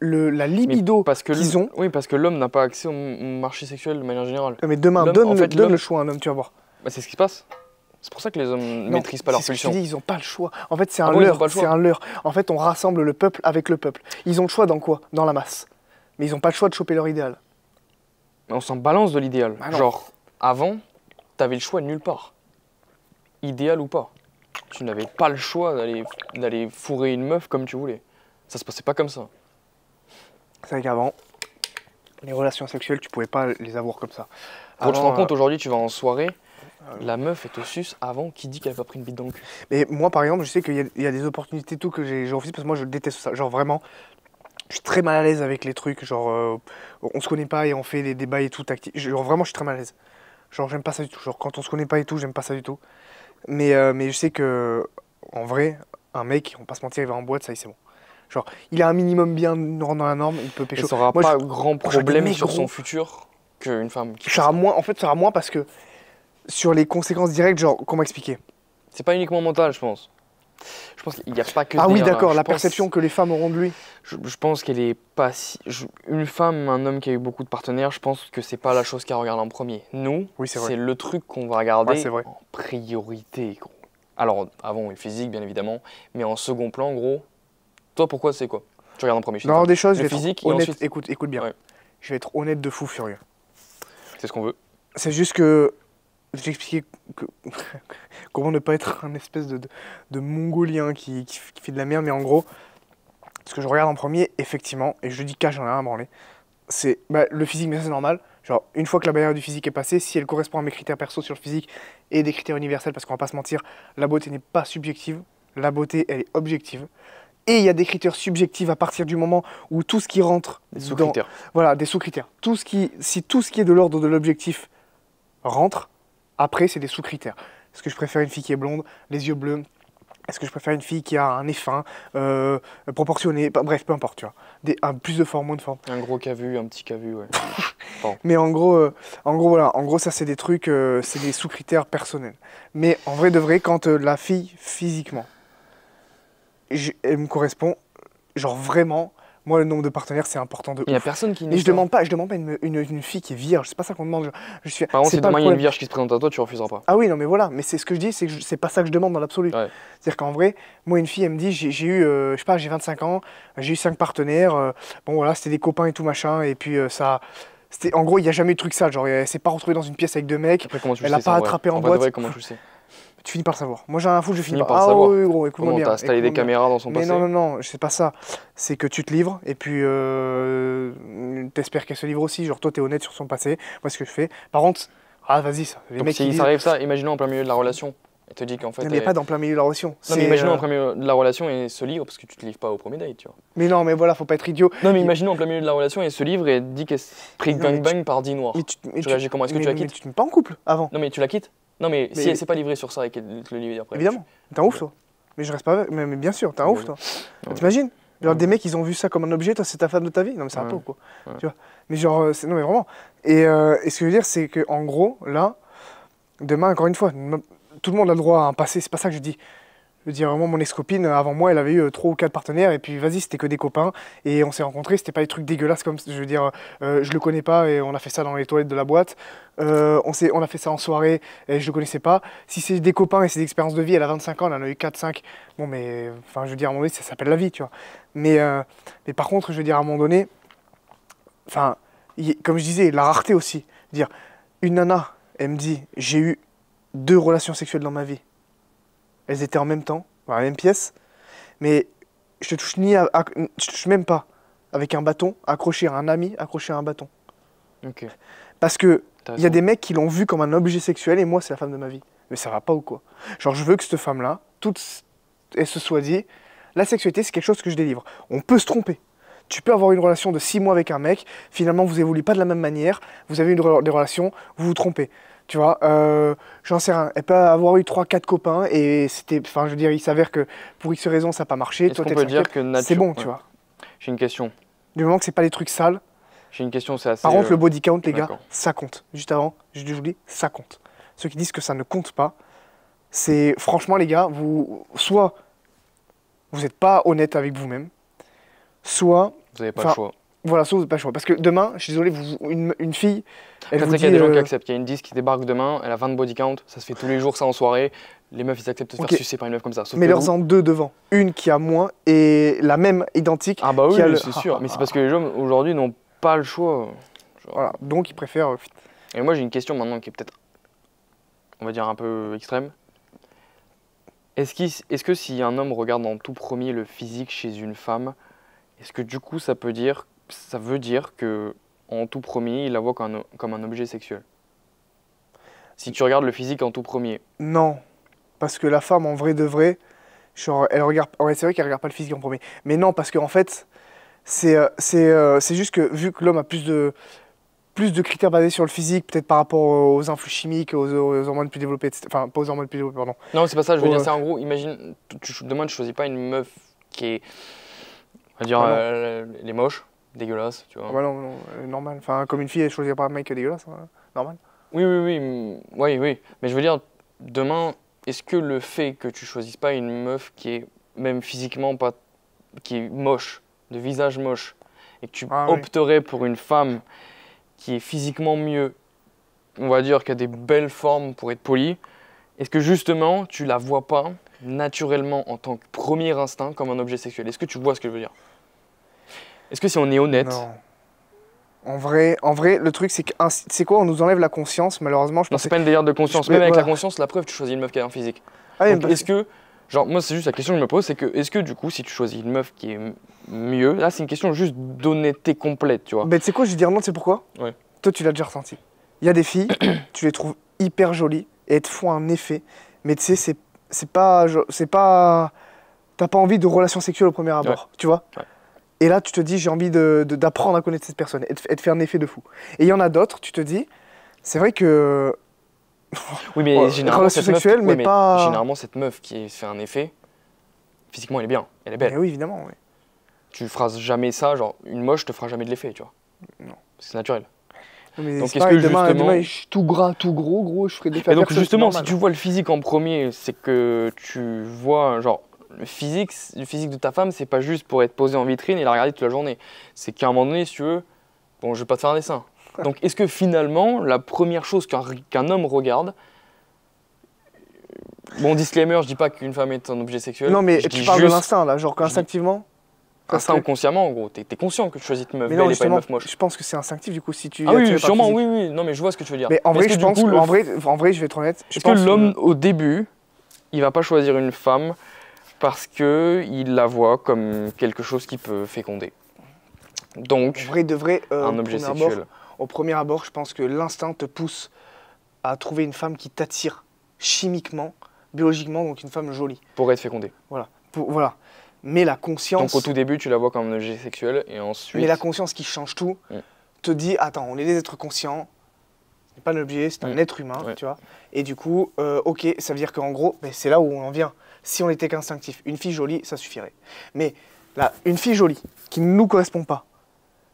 la libido qu'ils ont... Oui, parce que l'homme n'a pas accès au marché sexuel de manière générale. Mais demain, donne le choix à un homme, tu vas voir. Bah, c'est ce qui se passe. C'est pour ça que les hommes ne maîtrisent pas leur pulsion. C'est ce que je dis, ils n'ont pas le choix. En fait, c'est un leurre. En fait, on rassemble le peuple avec le peuple. Ils ont le choix dans quoi? Dans la masse. Mais ils n'ont pas le choix de choper leur idéal. Mais on s'en balance de l'idéal. Ah genre, avant, t'avais le choix de nulle part. Idéal ou pas. Tu n'avais pas le choix d'aller fourrer une meuf comme tu voulais. Ça se passait pas comme ça. C'est vrai qu'avant, les relations sexuelles, tu pouvais pas les avoir comme ça. Quand tu te rends compte, aujourd'hui, tu vas en soirée, la meuf, elle te suce avant qui dit qu'elle a pas pris une bite dans le cul. Mais moi, par exemple, je sais qu'il y a des opportunités tout que j'ai refusées parce que moi, je déteste ça. Genre vraiment, je suis très mal à l'aise avec les trucs. Genre, on se connaît pas et on fait des débats et tout tactique. Genre vraiment, je suis très mal à l'aise. Genre, j'aime pas ça du tout. Genre, quand on se connaît pas et tout, j'aime pas ça du tout. Mais je sais que, en vrai, un mec, on va pas se mentir, il va en boîte, ça y est, c'est bon. Genre, il a un minimum bien dans la norme, il peut pécho. Et ça aura pas grand problème sur son futur qu'une femme. En fait, ça sera moins parce que sur les conséquences directes, genre, comment expliquer? C'est pas uniquement mental, je pense. Je pense qu'il n'y a pas que. Ah oui, d'accord, la perception que les femmes auront de lui. Je pense qu'elle est pas si. Une femme, un homme qui a eu beaucoup de partenaires, je pense que c'est pas la chose qu'elle regarde en premier. Nous, oui, c'est le truc qu'on va regarder vrai. en priorité, gros. Alors, avant, le physique, bien évidemment, mais en second plan, gros. Toi, pourquoi c'est quoi? Tu regardes en premier. Non, des choses, le physique, honnête. Ensuite... Écoute bien. Ouais. Je vais être honnête de fou furieux. C'est ce qu'on veut. C'est juste que. Je vais expliquer comment ne pas être un espèce de mongolien qui fait de la merde, mais en gros, ce que je regarde en premier, effectivement, et je dis qu'à j'en ai rien à branler, c'est le physique, mais ça c'est normal. Genre, une fois que la barrière du physique est passée, si elle correspond à mes critères perso sur le physique et des critères universels, parce qu'on va pas se mentir, la beauté n'est pas subjective, la beauté elle est objective. Et il y a des critères subjectifs à partir du moment où tout ce qui rentre des sous-critères. Voilà, des sous-critères. Si tout ce qui est de l'ordre de l'objectif rentre, après c'est des sous-critères. Est-ce que je préfère une fille qui est blonde, les yeux bleus? Est-ce que je préfère une fille qui a un nez fin, proportionné? Bref, peu importe, tu vois. Plus de forme, moins de forme. Un gros cavu, un petit cavu, ouais. Mais en gros, voilà. En gros, ça c'est des trucs, c'est des sous-critères personnels. Mais en vrai de vrai, quand la fille, physiquement, elle me correspond, genre vraiment, moi le nombre de partenaires c'est important de ouf. Il n'y a personne qui... Mais je demande pas une fille qui est vierge, c'est pas ça qu'on demande. Par contre, si demain il y a une vierge qui se présente à toi, tu refuseras pas. Ah oui, non mais voilà, mais c'est ce que je dis, c'est que c'est pas ça que je demande dans l'absolu. Ouais. C'est-à-dire qu'en vrai, moi une fille elle me dit, j'ai eu, je sais pas, j'ai 25 ans, j'ai eu 5 partenaires, bon voilà, c'était des copains et tout machin, et puis ça... En gros, il n'y a jamais eu de truc sale, genre elle s'est pas retrouvée dans une pièce avec 2 mecs, après, comment tu elle a pas attrapé en boîte. Vrai, comment tu le sais? Tu finis par le savoir. Moi j'ai un fou, je finis par le savoir. Oui, gros, écoute-moi bien. T'as installé des caméras dans son passé? Mais non, c'est pas ça. C'est que tu te livres et puis t'espères qu'elle se livre aussi. Genre toi t'es honnête sur son passé. Moi ce que je fais. Par contre, vas-y ça. Les mecs si ça arrive ça, imaginons en plein milieu de la relation. Elle te dit qu'en fait. Non, mais pas dans plein milieu de la relation. Non mais imaginons en plein milieu de la relation et se livre parce que tu te livres pas au premier date, tu vois. Mais non, mais voilà, faut pas être idiot. Non mais imaginons en plein milieu de la relation et se livre et dit qu'elle s'est pris gangbang par 10 noirs. Tu réagis comment? Est-ce que tu la quittes? Mais tu te mets pas en couple avant. Non mais tu la quittes? Non mais si elle s'est pas livrée sur ça et qu'elle te le livre après. Évidemment, t'es un ouf toi. Mais je reste pas avec. Mais bien sûr, t'es un ouf toi. T'imagines? Genre des mecs ils ont vu ça comme un objet, toi c'est ta femme de ta vie. Non mais c'est un peu quoi. Tu vois. Mais genre, non mais vraiment. Et ce que je veux dire c'est que en gros, là, demain encore une fois, tout le monde a le droit à un passé, c'est pas ça que je dis. Je veux dire, vraiment, mon ex-copine, avant moi, elle avait eu 3 ou 4 partenaires, et puis vas-y, c'était que des copains, et on s'est rencontrés, c'était pas des trucs dégueulasses comme, je veux dire, je le connais pas, et on a fait ça dans les toilettes de la boîte, on a fait ça en soirée, et je le connaissais pas. Si c'est des copains et c'est des expériences de vie, elle a 25 ans, elle en a eu 4-5, bon, mais, enfin, je veux dire, à un moment donné, ça s'appelle la vie, tu vois. Mais par contre, je veux dire, à un moment donné, enfin, comme je disais, la rareté aussi. Dire, une nana, elle me dit, j'ai eu 2 relations sexuelles dans ma vie. Elles étaient en même temps, dans la même pièce, mais je te touche je touche même pas avec un bâton, accroché à un ami, accroché à un bâton. Ok. Parce que T'as il y a raison. des mecs qui l'ont vu comme un objet sexuel et moi, c'est la femme de ma vie. Mais ça va pas ou quoi? Genre, je veux que cette femme-là, elle se soit dit, la sexualité, c'est quelque chose que je délivre. On peut se tromper. Tu peux avoir une relation de 6 mois avec un mec, finalement, vous évoluez pas de la même manière, vous avez des relations, vous vous trompez. Tu vois, j'en sais rien. Elle peut avoir eu 3, 4 copains et c'était. Enfin, je veux dire, il s'avère que pour X raisons, ça n'a pas marché. Est-ce Toi, qu'on t'es peut le dire cinquième. que C'est bon, tu ouais. vois. J'ai une question. Du moment que c'est pas des trucs sales. J'ai une question, c'est assez. Par contre, le body count, les gars, d'accord. ça compte. Juste avant, je vous dis, ça compte. Ceux qui disent que ça ne compte pas, c'est franchement, les gars, soit vous n'êtes pas honnête avec vous-même, soit, Vous n'avez pas le enfin, choix. voilà, soit vous n'avez pas le choix. Parce que demain, je suis désolé, une fille, elle Après, vous c'est dit, qu'il y a des gens qui acceptent. Il y a une 10 qui débarque demain, elle a 20 de body count, ça se fait tous les jours, ça en soirée. Les meufs, ils acceptent de se Ok. faire sucer par une meuf comme ça. Sauf mais que leurs vous- en 2 devant. Une qui a moins et la même identique Ah bah oui, qui a le. c'est sûr. Mais c'est parce que les gens aujourd'hui n'ont pas le choix. Genre. Voilà, donc ils préfèrent. Et moi, j'ai une question maintenant qui est peut-être, on va dire, un peu extrême. Est-ce que si un homme regarde en tout premier le physique chez une femme, est-ce que du coup ça veut dire que en tout premier il la voit comme un objet sexuel? Si tu regardes le physique en tout premier. Non, parce que la femme, en vrai de vrai, genre, elle regarde. Ouais, c'est vrai qu'elle regarde pas le physique en premier. Mais non, parce qu'en fait, c'est juste que vu que l'homme a plus de critères basés sur le physique, peut-être par rapport aux influx chimiques, aux hormones plus développées, etc. Enfin, pas aux hormones plus développées, pardon. Non, c'est pas ça, je veux Ouais. dire, c'est en gros, imagine, demain tu choisis pas une meuf qui est, on va dire, Ah non. elle est moche, dégueulasse, tu vois. Ah bah non, non, normal. Enfin, comme une fille, elle choisirait pas un mec dégueulasse, hein, normal. Oui, oui, oui, oui. Mais je veux dire, demain, est-ce que le fait que tu choisisses pas une meuf qui est même physiquement pas, qui est moche, de visage moche, et que tu Ah oui. opterais pour une femme qui est physiquement mieux, on va dire, qui a des belles formes pour être poli, est-ce que justement tu la vois pas naturellement en tant que premier instinct comme un objet sexuel? Est-ce que tu vois ce que je veux dire? Est-ce que si on est honnête, Non. En vrai, le truc, c'est que c'est quoi? On nous enlève la conscience, malheureusement. Je non, pense c'est pas une délire de conscience, mais même avec la voilà. conscience, la preuve, tu choisis une meuf qui a un physique. Ah oui, Donc parce- est-ce que, genre, moi c'est juste la question que je me pose, c'est que, est-ce que du coup, si tu choisis une meuf qui est mieux, là c'est une question juste d'honnêteté complète, tu vois. Ben, tu sais quoi, je vais dire non, tu sais pourquoi? Ouais. Toi, tu l'as déjà ressenti. Il y a des filles, tu les trouves hyper jolies et elles te font un effet, mais tu sais, c'est pas. T'as pas envie de relation sexuelle au premier abord, tu vois? Ouais. Et là, tu te dis, j'ai envie d'apprendre à connaître cette personne et de faire un effet de fou. Et il y en a d'autres, tu te dis, c'est vrai que. Oui, mais Ouais, généralement, relation cette meuf, sexuelle, mais pas- généralement, cette meuf qui fait un effet, physiquement, elle est bien, elle est belle. Mais oui, évidemment, oui. Tu feras jamais ça, genre, une moche te fera jamais de l'effet, tu vois. Non. C'est naturel. Mais Donc, c'est est-ce pareil, que demain, justement- je suis tout gras, tout gros, je ferai des Et donc, personne, justement, c'est si tu normal. vois le physique en premier, c'est que tu vois, genre, le physique de ta femme, c'est pas juste pour être posé en vitrine et la regarder toute la journée. C'est qu'à un moment donné, si tu veux, bon, je vais pas te faire un dessin. Donc, est-ce que finalement, la première chose qu'un homme regarde, bon, disclaimer, je dis pas qu'une femme est un objet sexuel. Non, mais je tu dis parles de juste l'instinct, là, genre dis- qu'instinctivement. ça instinct ou serait- consciemment, en gros. T'es conscient que tu choisis une meuf Mais belle non, et pas une justement, meuf moche. je pense que c'est instinctif, du coup, si tu es Ah oui, attiré par le sûrement, physique. oui, oui. Non, mais je vois ce que tu veux dire. Mais en vrai, est-ce je que pense du coup, que, en vrai, je vais être honnête. Je est-ce que pense l'homme, au début, il va pas choisir une femme parce que il la voit comme quelque chose qui peut féconder? En Donc, vrai, de vrai, un objet sexuel. au premier abord, je pense que l'instinct te pousse à trouver une femme qui t'attire chimiquement, biologiquement, donc une femme jolie. Pour être fécondé. Voilà. Voilà. Mais la conscience, Donc, au tout début, tu la vois comme un objet sexuel et ensuite. mais la conscience qui change tout, Mm. te dit, attends, on est des êtres conscients, c'est pas un objet, c'est un être humain, Ouais. tu vois. Et du coup, ok, ça veut dire qu'en gros, ben, c'est là où on en vient. Si on n'était qu'instinctif, une fille jolie, ça suffirait. Mais là, une fille jolie qui ne nous correspond pas,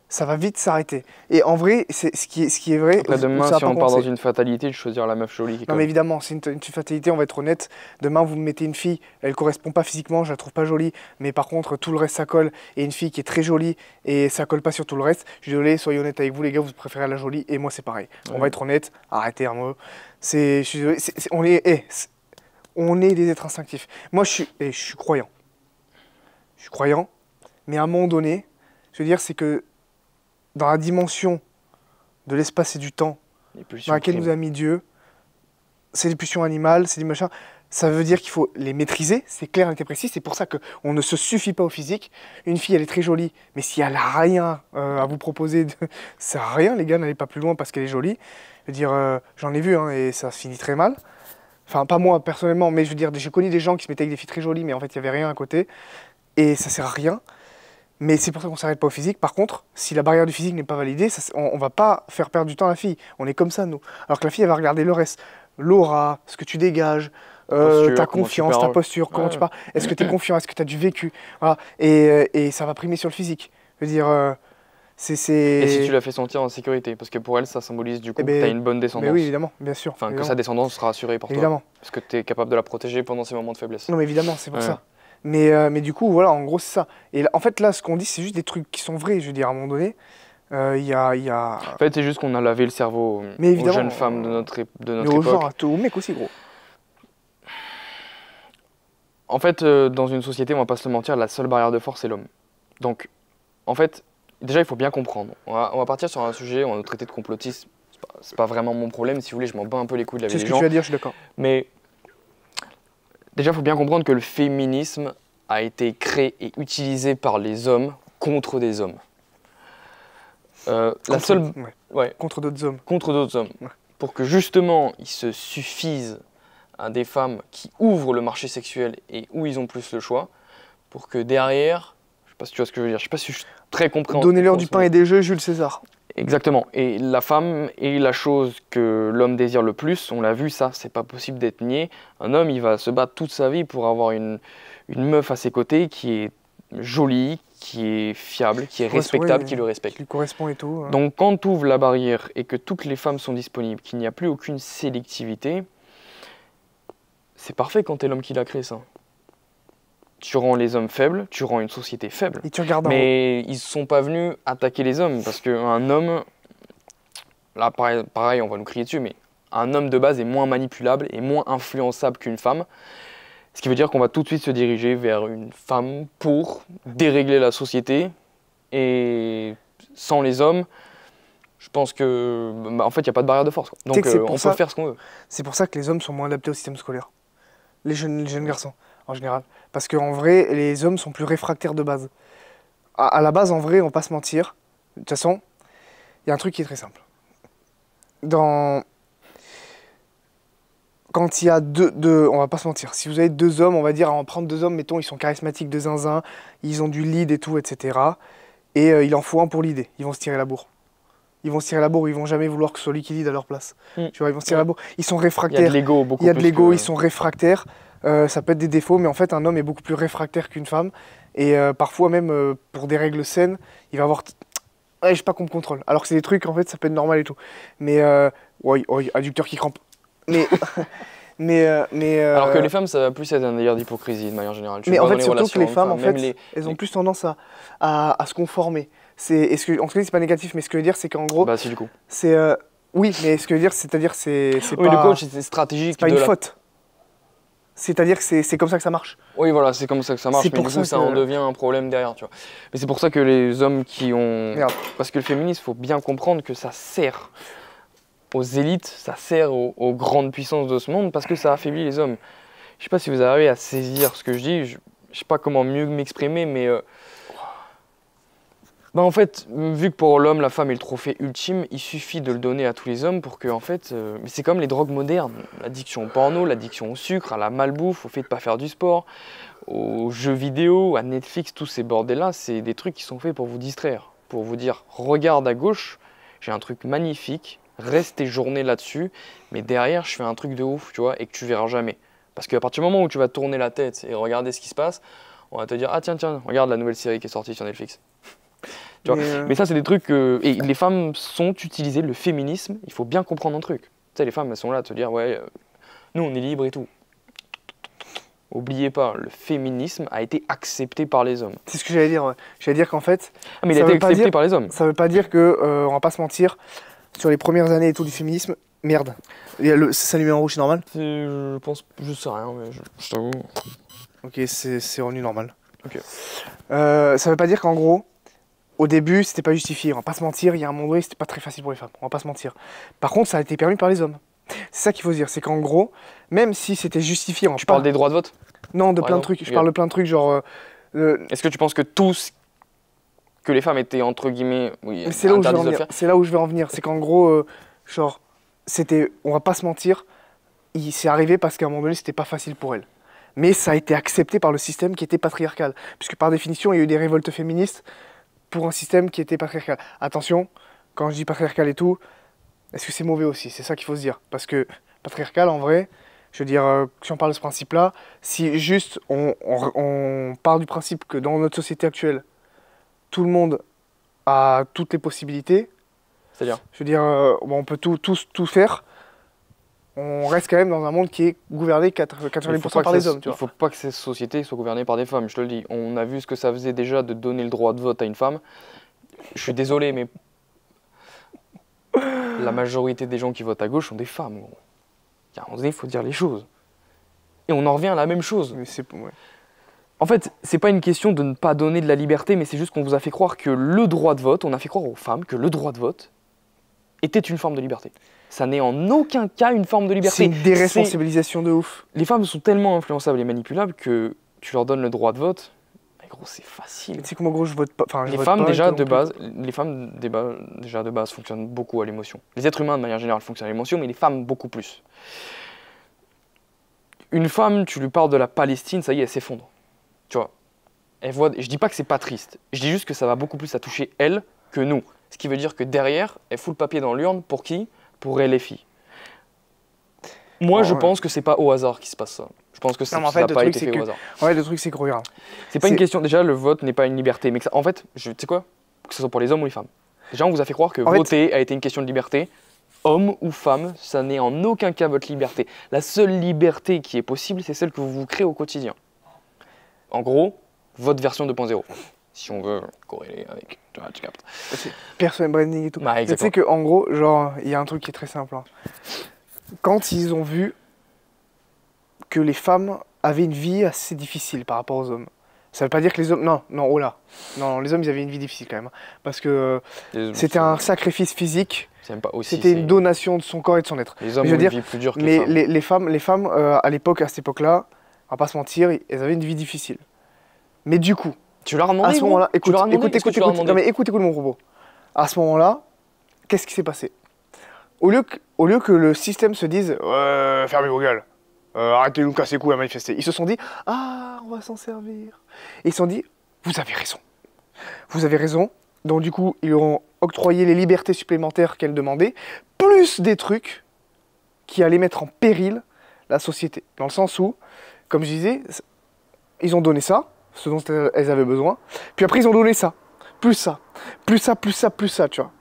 ça va vite s'arrêter. Et en vrai, c'est ce qui est vrai. Après, demain, ça va si pas on part dans commencer. une fatalité, de choisir la meuf jolie qui est Non, comme- mais évidemment, c'est une fatalité, on va être honnête. Demain, vous me mettez une fille, elle correspond pas physiquement, je la trouve pas jolie, mais par contre, tout le reste, ça colle. Et une fille qui est très jolie et ça colle pas sur tout le reste, je suis désolé, soyez honnête avec vous, les gars, vous préférez la jolie, et moi, c'est pareil. On Ouais. va être honnête, arrêtez un mot. Je suis désolé, on est des êtres instinctifs. Moi, je suis croyant. Je suis croyant, mais à un moment donné, je veux dire, c'est que dans la dimension de l'espace et du temps Les pulsions dans laquelle primes. nous a mis Dieu, c'est des pulsions animales, c'est des machins. Ça veut dire qu'il faut les maîtriser, c'est clair et précis. C'est pour ça qu'on ne se suffit pas au physique. Une fille, elle est très jolie, mais si elle n'a rien à vous proposer, ça sert à rien, les gars, n'allez pas plus loin parce qu'elle est jolie. Je veux dire, j'en ai vu, hein, et ça se finit très mal. Enfin, pas moi personnellement, mais je veux dire, j'ai connu des gens qui se mettaient avec des filles très jolies, mais en fait, il n'y avait rien à côté. Et ça sert à rien. Mais c'est pour ça qu'on ne s'arrête pas au physique. Par contre, si la barrière du physique n'est pas validée, on ne va pas faire perdre du temps à la fille. On est comme ça, nous. Alors que la fille, elle va regarder le reste. L'aura, ce que tu dégages, Posture, ta comment tu confiance, ta parles. posture, comment Ouais. tu parles. Est-ce que tu es confiant? Est-ce que tu as du vécu? Voilà. Et ça va primer sur le physique. Je veux dire, Et si tu la fais sentir en sécurité, parce que pour elle, ça symbolise du coup Eh que tu as ben, une bonne mais descendance. oui, évidemment, bien sûr. Enfin, que évidemment. sa descendance sera assurée par toi. Évidemment. Parce que tu es capable de la protéger pendant ces moments de faiblesse. Non, mais évidemment, c'est pour Ouais. ça. Mais du coup, voilà, en gros, c'est ça. Et là, en fait, là, ce qu'on dit, c'est juste des trucs qui sont vrais. Je veux dire, à un moment donné, il y a... En fait, c'est juste qu'on a lavé le cerveau Mais aux évidemment, jeunes femmes de notre, de Mais notre aux époque. gens, aux mecs aussi, gros. En fait, dans une société, on va pas se le mentir, la seule barrière de force, c'est l'homme. Donc, en fait, déjà, il faut bien comprendre. On va partir sur un sujet, on va nous traiter de complotisme. C'est pas vraiment mon problème, si vous voulez, je m'en bats un peu les couilles de la vie C'est ce des que gens. tu vas dire, je suis d'accord. Mais déjà, il faut bien comprendre que le féminisme a été créé et utilisé par les hommes contre des hommes. La Contre- seule... ouais, Ouais, contre d'autres hommes. contre d'autres hommes. Ouais. Pour que justement, ils se suffisent à des femmes qui ouvrent le marché sexuel et où ils ont plus le choix, pour que derrière, je sais pas si tu vois ce que je veux dire, je sais pas si je suis très compréhensible. Donnez-leur du pain et des jeux, Jules César. Exactement. Et la femme est la chose que l'homme désire le plus. On l'a vu, ça, c'est pas possible d'être nié. Un homme, il va se battre toute sa vie pour avoir une meuf à ses côtés qui est jolie, qui est fiable, qui est respectable, Ouais, qui le respecte. Qui lui correspond et tout. hein. Donc quand tu ouvres la barrière et que toutes les femmes sont disponibles, qu'il n'y a plus aucune sélectivité, c'est parfait quand t'es l'homme qui l'a créé ça. Tu rends les hommes faibles, tu rends une société faible. Et tu regardes en haut. Mais ils ne sont pas venus attaquer les hommes parce qu'un homme, là pareil, on va nous crier dessus, mais un homme de base est moins manipulable et moins influençable qu'une femme. Ce qui veut dire qu'on va tout de suite se diriger vers une femme pour dérégler la société. Et sans les hommes, je pense que, en fait, il n'y a pas de barrière de force, quoi. Tu sais Donc que c'est pour on ça- peut faire ce qu'on veut. C'est pour ça que les hommes sont moins adaptés au système scolaire. Les jeunes garçons, en général. Parce qu'en vrai, les hommes sont plus réfractaires de base. À la base, en vrai, on va pas se mentir. De toute façon, il y a un truc qui est très simple. Quand il y a on va pas se mentir, si vous avez deux hommes, on va dire, on va prendre deux hommes, mettons, ils sont charismatiques de zinzin, ils ont du lead et tout, etc. Et il en faut un pour leader, ils vont se tirer la bourre. Ils vont se tirer la bourre, ils vont jamais vouloir que ce soit lui qui lead à leur place. Mm. Tu vois, ils vont se tirer la bourre. Ils sont Il y a réfractaires. de l'ego beaucoup Il y a de plus l'ego, que- ils sont réfractaires. Ça peut être des défauts, mais en fait, un homme est beaucoup plus réfractaire qu'une femme. Et parfois, même pour des règles saines, il va avoir. Ouais, je sais pas qu'on me contrôle. Alors que c'est des trucs, en fait, ça peut être normal et tout. Mais. Ouais, adducteur qui crampe. Mais. Alors que les femmes, ça va plus être un délire d'hypocrisie de manière générale. Tu Mais le en vois fait, dans les surtout que les relations femmes, en hommes-femmes, fait, même elles ont plus tendance à se conformer. En tout cas, c'est pas négatif, mais ce que je veux dire, c'est qu'en gros, Bah si, du coup. c'est. Oui, mais ce que je veux dire, c'est-à-dire, c'est Oui, pas. le coach, c'est stratégique. C'est pas une faute. C'est-à-dire que c'est comme ça que ça marche. Oui, voilà, c'est comme ça que ça marche, C'est mais pour du coup, ça ça que- en devient un problème derrière, tu vois. Mais c'est pour ça que les hommes qui ont... Merde. Parce que le féminisme, il faut bien comprendre que ça sert aux élites, ça sert aux grandes puissances de ce monde, parce que ça affaiblit les hommes. Je sais pas si vous arrivez à saisir ce que je dis, je sais pas comment mieux m'exprimer, mais... Bah en fait, vu que pour l'homme, la femme est le trophée ultime, il suffit de le donner à tous les hommes pour que, en fait... Mais c'est comme les drogues modernes, l'addiction au porno, l'addiction au sucre, à la malbouffe, au fait de pas faire du sport, aux jeux vidéo, à Netflix, tous ces bordels-là, c'est des trucs qui sont faits pour vous distraire, pour vous dire, regarde à gauche, j'ai un truc magnifique, reste tes journées là-dessus, mais derrière, je fais un truc de ouf, tu vois, et que tu verras jamais. Parce qu'à partir du moment où tu vas tourner la tête et regarder ce qui se passe, on va te dire, ah tiens, regarde la nouvelle série qui est sortie sur Netflix. Tu vois. Mais ça, c'est des trucs que... Et les femmes sont utilisées, le féminisme, il faut bien comprendre un truc. Tu sais, les femmes, elles sont là à te dire, ouais, nous, on est libre et tout. Oubliez pas, le féminisme a été accepté par les hommes. C'est ce que j'allais dire. Ouais. J'allais dire qu'en fait, Ah, mais il Ça a été veut pas accepté dire- par les hommes. ça veut pas dire que, on va pas se mentir, sur les premières années et tout du féminisme, merde. Il y a c'est s'allumer en rouge, c'est normal. Je pense, je sais rien, mais je t'avoue. Ok, c'est revenu normal. Ok. Ça veut pas dire qu'en gros, au début, c'était pas justifié, on va pas se mentir, il y a un moment donné, c'était pas très facile pour les femmes, on va pas se mentir. Par contre, ça a été permis par les hommes. C'est ça qu'il faut se dire, c'est qu'en gros, même si c'était justifié... Tu parles des droits de vote? Non, de Ouais, plein non. de trucs, je parle de plein de trucs, genre... Est-ce que tu penses que que les femmes étaient, entre guillemets, oui, Mais c'est là où je vais en interdites de le venir. faire? C'est là où je vais en venir. C'est qu'en gros, genre, c'était, on va pas se mentir, il s'est arrivé parce qu'à un moment donné, c'était pas facile pour elle. Mais ça a été accepté par le système qui était patriarcal. Puisque par définition, il y a eu des révoltes féministes pour un système qui était patriarcal. Attention, quand je dis patriarcal et tout, est-ce que c'est mauvais aussi? C'est ça qu'il faut se dire. Parce que patriarcal, en vrai, je veux dire, si on parle de ce principe-là, si juste on part du principe que dans notre société actuelle, tout le monde a toutes les possibilités, C'est-à-dire? je veux dire, bon, on peut tout faire. On reste quand même dans un monde qui est gouverné 90% par les hommes, tu Il vois. faut pas que ces sociétés soient gouvernées par des femmes, je te le dis. On a vu ce que ça faisait déjà de donner le droit de vote à une femme. Je suis désolé, mais la majorité des gens qui votent à gauche sont des femmes, gros. Il y a un moment donné, il faut dire les choses. Et on en revient à la même chose. Mais c'est ouais. En fait, c'est pas une question de ne pas donner de la liberté, mais c'est juste qu'on vous a fait croire que le droit de vote, on a fait croire aux femmes que le droit de vote était une forme de liberté. Ça n'est en aucun cas une forme de liberté. C'est une déresponsabilisation de ouf. Les femmes sont tellement influençables et manipulables que tu leur donnes le droit de vote, mais gros, c'est facile. Tu sais que moi, gros, je vote pas. Enfin, je Les vote femmes, pas, déjà et de donc, base, les femmes déjà de base fonctionnent beaucoup à l'émotion. Les êtres humains, de manière générale, fonctionnent à l'émotion, mais les femmes, beaucoup plus. Une femme, tu lui parles de la Palestine, ça y est, elle s'effondre. Tu vois. Je dis pas que c'est pas triste, je dis juste que ça va beaucoup plus à toucher elle que nous. Ce qui veut dire que derrière, elle fout le papier dans l'urne pour qui? Pour elle, les filles. Moi, je pense que c'est pas au hasard qu'il se passe ça. Je pense que ça Non, mais en fait, n'a le pas truc, été c'est fait que- au hasard. Ouais, le truc, c'est que regarde. C'est pas une c'est- question, déjà, le vote n'est pas une liberté, mais en fait, tu sais quoi? Que ce soit pour les hommes ou les femmes. Déjà, on vous a fait croire que En fait- voter a été une question de liberté. Homme ou femme, ça n'est en aucun cas votre liberté. La seule liberté qui est possible, c'est celle que vous vous créez au quotidien. En gros, votre version 2.0. Si on veut corréler avec... Tu captes. Personal branding et tout. Bah, Mais tu sais exactement. qu'en gros, genre, il y a un truc qui est très simple. Hein. Quand ils ont vu que les femmes avaient une vie assez difficile par rapport aux hommes, ça veut pas dire que les hommes. Non, non, oh là. Non, les hommes, ils avaient une vie difficile quand même. Hein. Parce que c'était un sacrifice physique, C'est même pas aussi. c'était une donation de son corps et de son être. Les hommes je veux ont dire, une vie plus dure que Mais les femmes. les femmes à l'époque, à cette époque-là, on va pas se mentir, elles avaient une vie difficile. Mais du coup, Tu leur as demandé, à ce gros? moment-là, Tu écoute, leur as demandé? écoute, Est-ce que écoute, tu leur as écoute, demandé? non, mais écoute mon propos. À ce moment-là, qu'est-ce qui s'est passé? Au lieu que le système se dise fermez vos gueules, arrêtez de nous casser les couilles à manifester, ils se sont dit ah, on va s'en servir. Et ils se sont dit vous avez raison. Vous avez raison. Donc du coup, ils leur ont octroyé les libertés supplémentaires qu'elles demandaient, plus des trucs qui allaient mettre en péril la société. Dans le sens où, comme je disais, ils ont donné ça, ce dont elles avaient besoin, puis après ils ont donné ça, plus ça, plus ça, plus ça, plus ça, tu vois.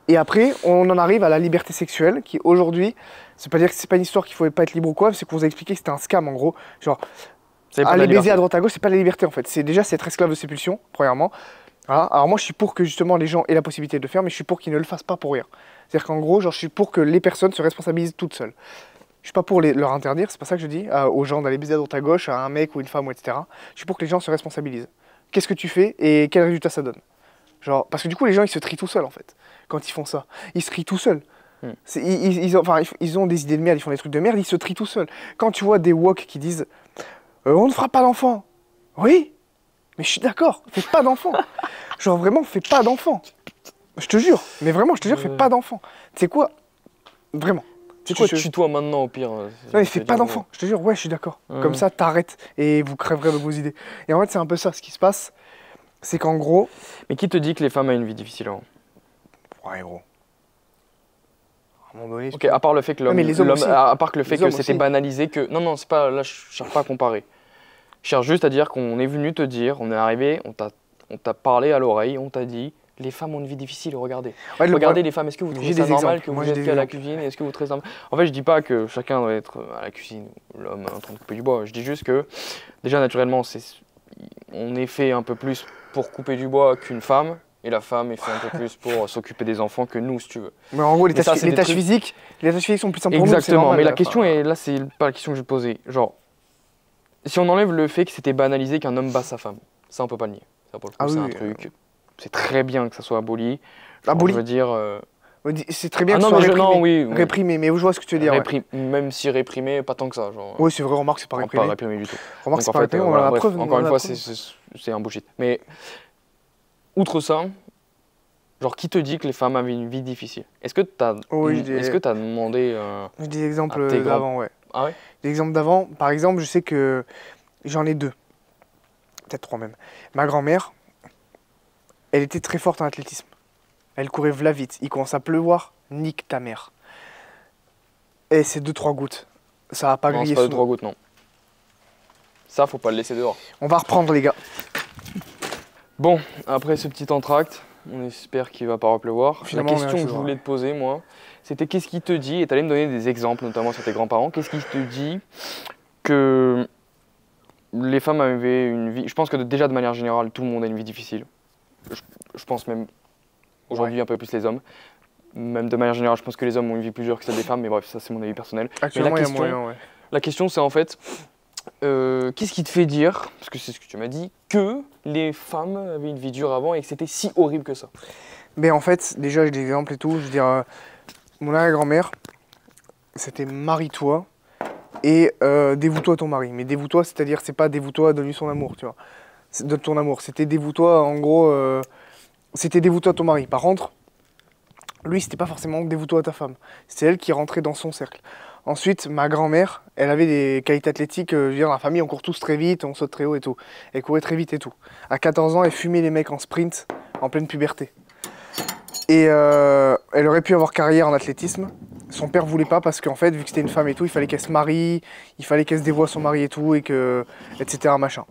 Et après, on en arrive à la liberté sexuelle, qui aujourd'hui, c'est pas dire que c'est pas une histoire qu'il faut pas être libre ou quoi, c'est qu'on vous a expliqué que c'était un scam en gros. Genre, C'est pas de la aller baiser liberté. à droite à gauche, c'est pas la liberté en fait. C'est déjà c'est être esclave de ses pulsions, premièrement. Voilà. Alors moi, je suis pour que justement les gens aient la possibilité de le faire, mais je suis pour qu'ils ne le fassent pas pour rien. C'est-à-dire qu'en gros, genre, je suis pour que les personnes se responsabilisent toutes seules. Je suis pas pour leur interdire, c'est pas ça que je dis aux gens d'aller baiser à droite à gauche, à un mec ou une femme, ou etc. Je suis pour que les gens se responsabilisent. Qu'est-ce que tu fais et quel résultat ça donne? Genre, parce que du coup, les gens ils se trient tout seuls en fait quand ils font ça. Ils se trient tout seuls. Ils ont des idées de merde, ils font des trucs de merde, ils se trient tout seuls. Quand tu vois des woke qui disent on ne fera pas d'enfants. Oui, mais je suis d'accord, fais pas d'enfants. Genre vraiment, fais pas d'enfants. Je te jure, mais vraiment, je te jure, fais pas d'enfants. Tu sais quoi? Vraiment. C'est quoi, tutoie maintenant au pire. Non mais fais pas d'enfants, je te jure, ouais, je suis d'accord. Comme ça, t'arrêtes et vous crèverez de vos idées. Et en fait, c'est un peu ça ce qui se passe. C'est qu'en gros. Mais qui te dit que les femmes ont une vie difficile avant? Ouais, gros. À un moment donné. Ok, à part le fait que Non, mais les hommes aussi. à part que le fait Les que hommes c'était aussi. banalisé, que non, non, c'est pas là, je cherche pas à comparer. Je cherche juste à dire qu'on est venu te dire, on est arrivé, on t'a parlé à l'oreille, on t'a dit, les femmes ont une vie difficile, regardez. Ouais, le Regardez problème- les femmes, est-ce que vous trouvez J'ai ça des normal exemples. que Moi, vous j'ai êtes des à la exemples. cuisine? Est-ce que vous trouvez ça... En fait, je dis pas que chacun doit être à la cuisine, l'homme en train de couper du bois. Je dis juste que déjà naturellement, on est fait un peu plus pour couper du bois qu'une femme. Et la femme est fait un peu plus pour s'occuper des enfants que nous, si tu veux. Mais en gros, les Mais ça, tâches, c'est les des tâches trucs- physiques, les tâches physiques sont plus simples pour nous. c'est Exactement, normal, mais la enfin. question est là, c'est pas la question que je vais te poser. Genre, si on enlève le fait que c'était banalisé qu'un homme bat sa femme, ça on peut pas le nier. Ça pour le coup, Ah c'est oui, un oui, truc. c'est très bien que ça soit aboli. Aboli. Je veux dire, C'est très bien ah que non, ce soit mais réprimé. non, oui, oui. Réprimé, mais je vois ce que tu veux dire. Ouais. Même si réprimé, pas tant que ça. Genre, Oui, c'est vrai, remarque, c'est pas réprimé. pas réprimé du tout. Remarque, Donc c'est en pas fait, réprimé, on a voilà, la bref, preuve. encore on a une la fois, preuve. c'est un bullshit. Mais outre ça, genre, qui te dit que les femmes avaient une vie difficile? Est-ce que tu as, Oui, demandé j'ai des à exemples tes grands... d'avant, ouais. Ah ouais? Des exemples d'avant, par exemple, je sais que j'en ai deux, peut-être trois même. Ma grand-mère, elle était très forte en athlétisme. Elle courait v'là vite. Il commence à pleuvoir, nique ta mère. Et c'est 2-3 gouttes. Ça va pas Non, griller c'est pas de sous. 3 gouttes, non. Ça, faut pas le laisser dehors. On va reprendre, les gars. Bon, après ce petit entracte, on espère qu'il va pas repleuvoir. Finalement, La on est question que je toujours, voulais te poser, moi, c'était qu'est-ce qui te dit, et tu allais me donner des exemples, notamment sur tes grands-parents, qu'est-ce qui te dit que les femmes avaient une vie... Je pense que déjà, de manière générale, tout le monde a une vie difficile. Je pense même aujourd'hui un peu plus les hommes. Même de manière générale, je pense que les hommes ont une vie plus dure que celle des femmes, mais bref, ça c'est mon avis personnel. Actuellement, Mais il y a moyen, ouais. la question c'est en fait, qu'est-ce qui te fait dire, parce que c'est ce que tu m'as dit, que les femmes avaient une vie dure avant et que c'était si horrible que ça? Mais en fait, déjà, j'ai des exemples et tout. Je veux dire, mon arrière-grand-mère, c'était marie-toi et dévoue-toi à ton mari. Mais dévoue-toi, c'est-à-dire, c'est pas dévoue-toi, donne-lui son amour, tu vois. Donne ton amour. C'était dévoue-toi, en gros, c'était dévoue-toi à ton mari. Par contre, lui, c'était pas forcément dévoue-toi à ta femme. C'est elle qui rentrait dans son cercle. Ensuite, ma grand-mère, elle avait des qualités athlétiques. Je veux dire, dans la famille, on court tous très vite, on saute très haut et tout. Elle courait très vite et tout. À 14 ans, elle fumait les mecs en sprint, en pleine puberté. Et elle aurait pu avoir carrière en athlétisme. Son père voulait pas parce qu'en fait, vu que c'était une femme et tout, il fallait qu'elle se marie, il fallait qu'elle se dévoue à son mari et tout, et que, etc. machin.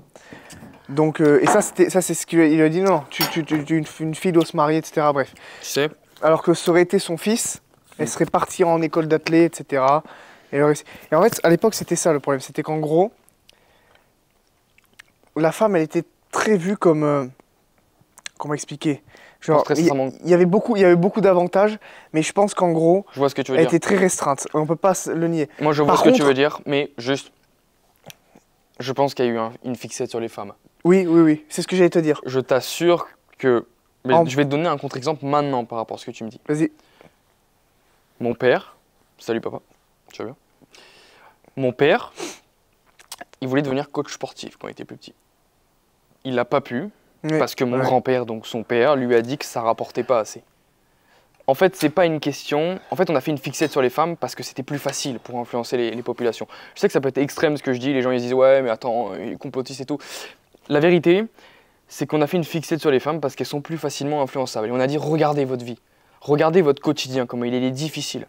Donc, et ça, c'est ce qu'il lui a dit, non, une fille doit se marier, etc. Bref. Tu sais, Alors que ça aurait été son fils, elle serait partie en école d'athlé, etc. Et en fait, à l'époque, c'était ça le problème. C'était qu'en gros, la femme, elle était très vue comme... comment expliquer? Genre, il y avait beaucoup d'avantages, mais je pense qu'en gros, je vois ce que tu veux elle dire. était très restreinte. On peut pas le nier. Moi, je vois Par ce que tu contre- veux dire, mais juste, je pense qu'il y a eu une fixette sur les femmes. Oui, c'est ce que j'allais te dire. Je t'assure que... Mais En- je vais te donner un contre-exemple maintenant par rapport à ce que tu me dis. Vas-y. Mon père, salut papa, tu vas bien? Mon père, il voulait devenir coach sportif quand il était plus petit. Il n'a pas pu, Ouais, parce que mon ouais. grand-père, donc son père, lui a dit que ça rapportait pas assez. En fait, c'est pas une question. En fait, on a fait une fixette sur les femmes parce que c'était plus facile pour influencer les populations. Je sais que ça peut être extrême ce que je dis, les gens ils disent ouais, mais attends, il est complotiste et tout. La vérité, c'est qu'on a fait une fixette sur les femmes parce qu'elles sont plus facilement influençables. Et on a dit regardez votre vie, regardez votre quotidien, comment il est difficile.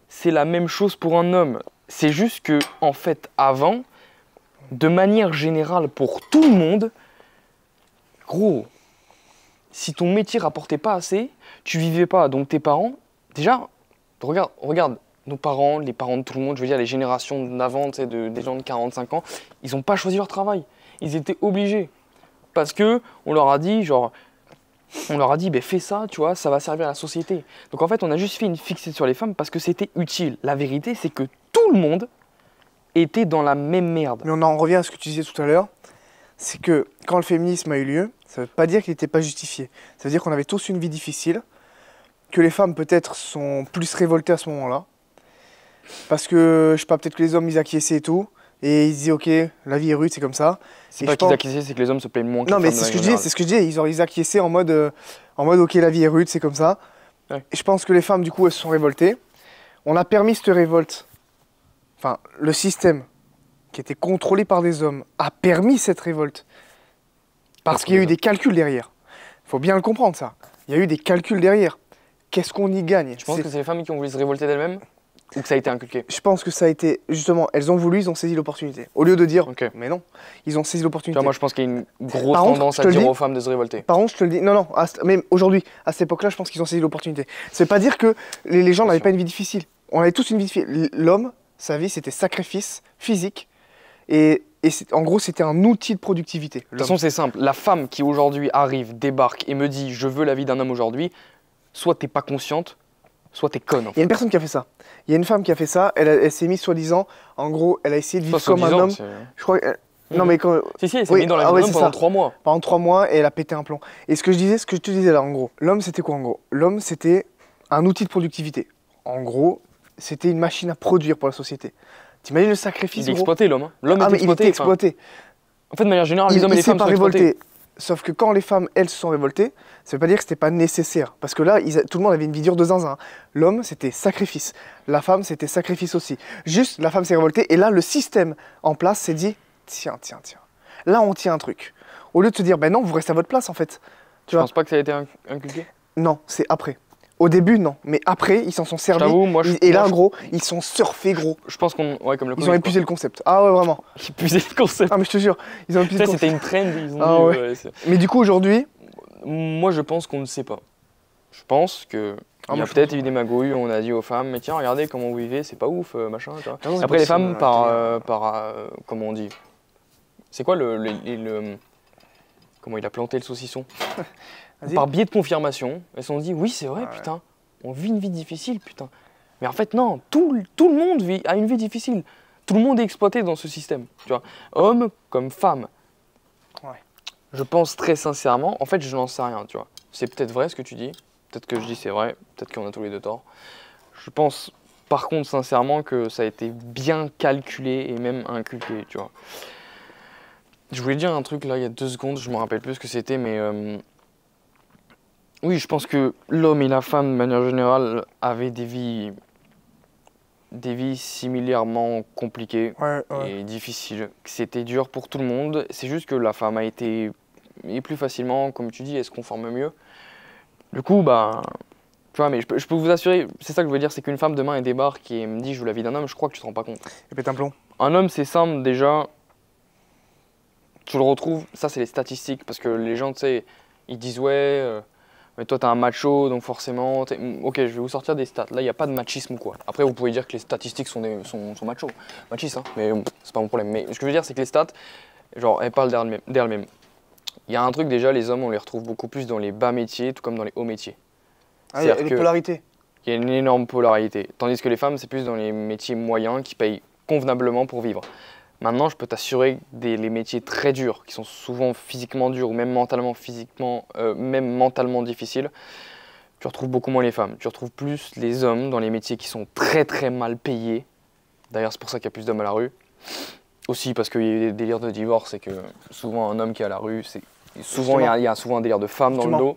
C'est la même chose pour un homme. C'est juste que, en fait, avant, de manière générale pour tout le monde, gros, si ton métier rapportait pas assez, tu vivais pas. Donc tes parents, déjà, regarde nos parents, les parents de tout le monde, je veux dire les générations d'avant, tu sais, des gens de 45 ans, ils n'ont pas choisi leur travail. Ils étaient obligés. Parce que on leur a dit, ben fais ça, tu vois, ça va servir à la société. Donc en fait, on a juste fait une fixette sur les femmes parce que c'était utile. La vérité, c'est que tout le monde était dans la même merde. Mais on en revient à ce que tu disais tout à l'heure. C'est que quand le féminisme a eu lieu, ça ne veut pas dire qu'il n'était pas justifié. Ça veut dire qu'on avait tous une vie difficile, que les femmes peut-être sont plus révoltées à ce moment-là. Parce que, je sais pas, peut-être que les hommes ils acquiesçaient et tout. Et ils disaient ok, la vie est rude, c'est comme ça. C'est Et pas je qu'ils pense- acquiesçaient, c'est que les hommes se plaignent moins que Non les mais femmes c'est de ce que je manière disais, c'est ce que je disais. Ils acquiesçaient en mode ok, la vie est rude, c'est comme ça. Ouais. Et je pense que les femmes du coup elles se sont révoltées. On a permis cette révolte. Enfin, le système qui était contrôlé par des hommes a permis cette révolte. Parce Contre qu'il y a les eu des calculs derrière. Il faut bien le comprendre ça. Il y a eu des calculs derrière. Qu'est-ce qu'on y gagne? Je pense que c'est les femmes qui ont voulu se révolter d'elles-mêmes ou que ça a été inculqué. Je pense que ça a été, justement, elles ont voulu, ils ont saisi l'opportunité. Au lieu de dire, Ok. mais non, ils ont saisi Tu l'opportunité. vois, moi je pense qu'il y a une grosse Par contre, tendance je à te le dire dis- aux femmes de se révolter. Par contre, je te le dis, non, même aujourd'hui, à cette époque-là, je pense qu'ils ont saisi l'opportunité. Ça veut pas dire que les gens Bien n'avaient sûr. pas une vie difficile. On avait tous une vie difficile. L'homme, sa vie, c'était sacrifice physique. Et en gros, c'était un outil de productivité. De toute façon, c'est simple. La femme qui aujourd'hui arrive, débarque et me dit je veux la vie d'un homme aujourd'hui, soit t'es pas consciente, soit t'es conne. En Il y a fait. une personne qui a fait ça. Il y a une femme qui a fait ça. Elle s'est mise soi-disant. En gros, elle a essayé de vivre comme un homme. Je crois. Non, mais quand. Si, elle s'est Oui, mise dans la ah vie ouais, d'un homme c'est pendant ça. 3 mois. Pendant 3 mois, et elle a pété un plomb. Et ce que je te disais là, en gros, l'homme, c'était quoi en gros? L'homme, c'était un outil de productivité. En gros, c'était une machine à produire pour la société. T'imagines le sacrifice, Il est gros? exploité, l'homme. Hein. L'homme Ah, est mais il était exploité. exploité. En fait, de manière générale, les hommes et Il les s'est femmes pas sont exploités. révolté. Sauf que quand les femmes, elles, se sont révoltées, ça veut pas dire que c'était pas nécessaire. Parce que là, tout le monde avait une vie dure de zinzin. L'homme, c'était sacrifice. La femme, c'était sacrifice aussi. Juste, la femme s'est révoltée. Et là, le système en place s'est dit, tiens. Là, on tient un truc. Au lieu de se dire, ben non, vous restez à votre place, en fait. Tu Je vois? pense pas que ça a été inculqué. Non, c'est après. Au début, non. Mais après, ils s'en sont servis. t'avoue, moi, Et là, gros, ils sont surfés, gros. Je pense qu'on. Ouais, comme le Ils ont Covid, épuisé le concept. Ah ouais, vraiment. quoi. Épuisé le concept. Ah, mais je te jure, ils ont épuisé Ça, le c'était concept. une trend. Ils ont Ah dit, ouais. c'est- Mais du coup, aujourd'hui, Moi, je pense qu'on ne sait pas. Je pense que. Ah, Il y moi, a je peut-être pense eu des magouilles où on a dit aux femmes, mais tiens, regardez comment vous vivez, c'est pas ouf, machin. Tu vois. Non, c'est Après, les possible, femmes, par. t'es- Comment on dit? C'est quoi comment il a planté le saucisson? Vas-y. Par biais de confirmation, elles se sont dit, oui, c'est vrai, Ah ouais. putain, on vit une vie difficile, putain. Mais en fait, non, tout le monde a une vie difficile. Tout le monde est exploité dans ce système, tu vois. Homme comme femme. Ouais. Je pense très sincèrement, en fait, je n'en sais rien, tu vois. C'est peut-être vrai ce que tu dis, peut-être que je dis c'est vrai, peut-être qu'on a tous les deux tort. Je pense par contre sincèrement que ça a été bien calculé et même inculqué, tu vois. Je voulais dire un truc là il y a 2 secondes, je me rappelle plus ce que c'était, mais oui, je pense que l'homme et la femme de manière générale avaient des vies similairement compliquées Ouais. et difficiles. Que c'était dur pour tout le monde. C'est juste que la femme a été et plus facilement, comme tu dis, elle se conforme mieux. Du coup, bah, tu vois, mais je peux vous assurer, c'est ça que je veux dire, c'est qu'une femme demain elle débarque et me dit je veux la vie d'un homme, je crois que tu te rends pas compte. Et pète un plomb. Un homme c'est simple déjà, tu le retrouves, ça c'est les statistiques, parce que les gens, tu sais, ils disent ouais, mais toi t'es un macho, donc forcément, ok, je vais vous sortir des stats, là il n'y a pas de machisme ou quoi. Après vous pouvez dire que les statistiques sont machos, machistes, hein, mais bon, c'est pas mon problème. Mais ce que je veux dire c'est que les stats, genre, elles parlent d'elles-mêmes. Il y a un truc déjà, les hommes on les retrouve beaucoup plus dans les bas métiers, tout comme dans les hauts métiers. Ah, il y a C'est-à-dire des que- polarités. Il y a une énorme polarité. Tandis que les femmes, c'est plus dans les métiers moyens qui payent convenablement pour vivre. Maintenant, je peux t'assurer que les métiers très durs, qui sont souvent physiquement durs ou même mentalement difficiles, tu retrouves beaucoup moins les femmes. Tu retrouves plus les hommes dans les métiers qui sont très très mal payés. D'ailleurs, c'est pour ça qu'il y a plus d'hommes à la rue. Aussi parce qu'il y a des délires de divorce et que souvent un homme qui est à la rue, souvent il y a souvent un délire de femme dans le dos.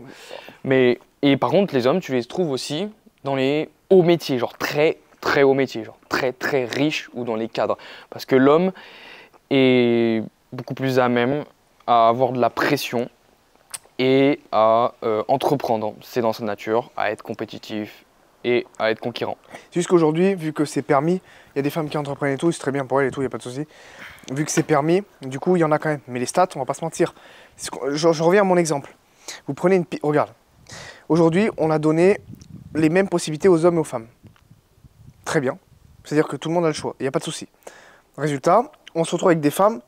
Et par contre, les hommes, tu les trouves aussi dans les hauts métiers, genre très très hauts métiers, genre très très riches ou dans les cadres. Parce que l'homme est beaucoup plus à même à avoir de la pression et à entreprendre. C'est dans sa nature, à être compétitif et à être conquérant. C'est juste qu'aujourd'hui, vu que c'est permis, il y a des femmes qui entreprennent et tout, c'est très bien pour elles et tout, il n'y a pas de souci. Vu que c'est permis, du coup, il y en a quand même. Mais les stats, on va pas se mentir. Je reviens à mon exemple. Vous prenez une... Regarde. Aujourd'hui, on a donné les mêmes possibilités aux hommes et aux femmes. Très bien. C'est-à-dire que tout le monde a le choix, il n'y a pas de souci. Résultat, on se retrouve avec des femmes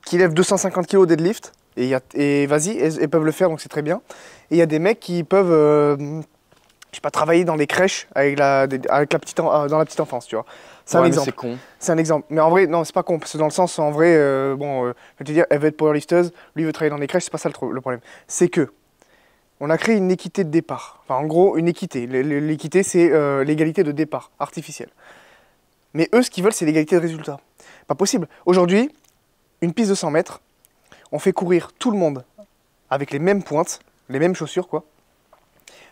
qui lèvent 250 kg deadlift, et vas-y, elles peuvent le faire, donc c'est très bien. Et il y a des mecs qui peuvent, je sais pas, travailler dans des crèches avec dans la petite enfance, tu vois. C'est un Ouais, mais exemple. c'est con. C'est un exemple. Mais en vrai, non, c'est pas con, parce que dans le sens, en vrai, je vais te dire, elle veut être powerlifteuse, lui veut travailler dans des crèches, c'est pas ça le problème. C'est que on a créé une équité de départ. Enfin, en gros, une équité. L'équité, c'est l'égalité de départ artificielle. Mais eux, ce qu'ils veulent, c'est l'égalité de résultat. Pas possible. Aujourd'hui, une piste de 100 mètres, on fait courir tout le monde avec les mêmes pointes, les mêmes chaussures, quoi,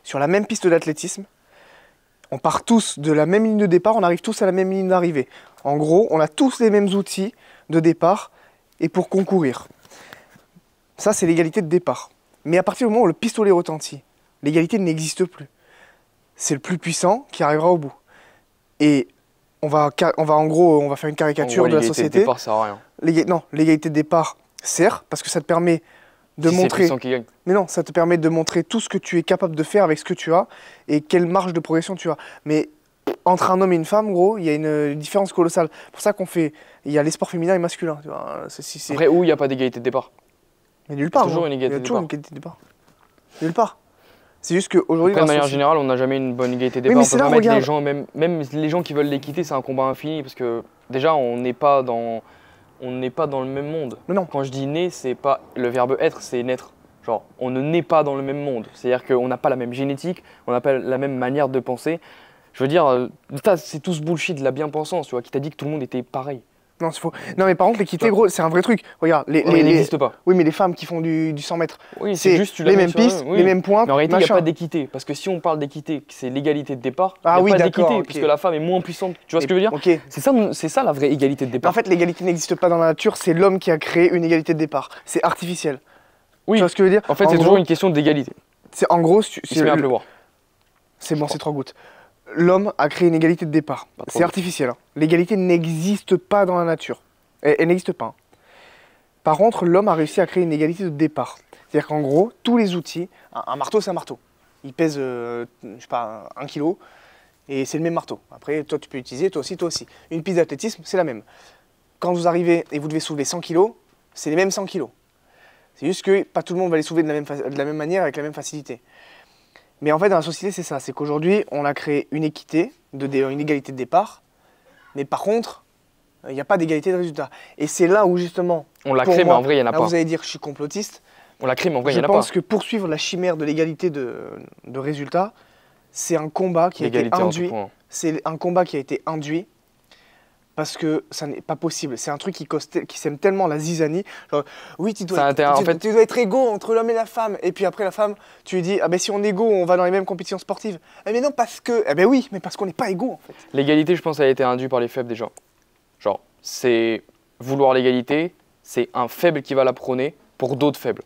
sur la même piste d'athlétisme. On part tous de la même ligne de départ, on arrive tous à la même ligne d'arrivée. En gros, on a tous les mêmes outils de départ et pour concourir. Ça, c'est l'égalité de départ. Mais à partir du moment où le pistolet retentit, l'égalité n'existe plus. C'est le plus puissant qui arrivera au bout. Et on va faire une caricature de la l'égalité société. départ, ça sert à rien. Non, l'égalité de départ sert parce que ça te permet de Si c'est le montrer. puissant qui gagne. Mais non, ça te permet de montrer tout ce que tu es capable de faire avec ce que tu as et quelle marge de progression tu as. Mais entre un homme et une femme, gros, il y a une différence colossale. C'est pour ça il y a les sports féminins et masculins. Tu vois. Après, où il n'y a pas d'égalité de départ. Mais nulle part. toujours gros. une égalité Il y a de toujours départ. une égalité de départ. Nulle part. C'est juste qu'aujourd'hui, Après, de manière générale, on n'a jamais une bonne égalité de Oui, départ. mais On c'est peut là, pas mettre regarde. les gens, même les gens qui veulent l'équité, c'est un combat infini parce que déjà, on n'est pas dans on n'est pas dans le même monde. Mais non. Quand je dis né, c'est pas le verbe être, c'est naître. Genre, on ne naît pas dans le même monde. C'est-à-dire qu'on n'a pas la même génétique, on n'a pas la même manière de penser. Je veux dire, c'est tout ce bullshit de la bien-pensance, tu vois, qui t'a dit que tout le monde était pareil. Non, c'est faux. Non, mais par contre, l'équité, gros, c'est un vrai truc. Regarde, Il n'existe pas. Oui, mais les femmes qui font du 100 mètres, Oui, c'est juste les mêmes pistes, les mêmes points. Mais en réalité, il n'y a machin. pas d'équité. Parce que si on parle d'équité, c'est l'égalité de départ, il Ah n'y a oui, pas d'accord, d'équité, ok. parce que la femme est moins puissante. Tu vois ce que je veux dire? Ok. C'est ça la vraie égalité de Mais départ. en fait, l'égalité n'existe pas dans la nature, c'est l'homme qui a créé une égalité de départ. C'est artificiel. Oui. Tu vois ce que je veux dire? En fait, c'est toujours une question d'égalité. C'est en gros, Il se met à pleuvoir. c'est bon, c'est 3 gouttes. L'homme a créé une égalité de départ. Pas trop C'est vite. artificiel. Hein. L'égalité n'existe pas dans la nature. Elle n'existe pas. Hein. Par contre, l'homme a réussi à créer une égalité de départ. C'est-à-dire qu'en gros, tous les outils, un marteau, c'est un marteau. Il pèse, je sais pas, 1 kg, et c'est le même marteau. Après, toi, tu peux l'utiliser, toi aussi, toi aussi. Une piste d'athlétisme, c'est la même. Quand vous arrivez et vous devez soulever 100 kg, c'est les mêmes 100 kg. C'est juste que pas tout le monde va les soulever de la même manière, avec la même facilité. Mais en fait, dans la société, c'est ça. C'est qu'aujourd'hui, on a créé une équité, une égalité de départ. Mais par contre, il n'y a pas d'égalité de résultat. Et c'est là où, justement, On l'a pour créé, mais moi, en vrai, il n'y en a là, pas. vous allez dire, je suis complotiste. On l'a créé, mais en vrai, il Je n'y en a pas. pense que poursuivre la chimère de l'égalité de résultats, c'est un combat qui a été L'égalité en tout induit. point. C'est un combat qui a été induit parce que ça n'est pas possible. C'est un truc qui sème tellement la zizanie. Genre, oui, tu dois être égaux entre l'homme et la femme. Et puis après, la femme, tu lui dis, ah ben si on est égaux, on va dans les mêmes compétitions sportives. Eh mais non, parce que. Eh ben oui, mais parce qu'on n'est pas égaux en fait. L'égalité, je pense, a été induite par les faibles déjà. Genre, c'est vouloir l'égalité, c'est un faible qui va la prôner pour d'autres faibles.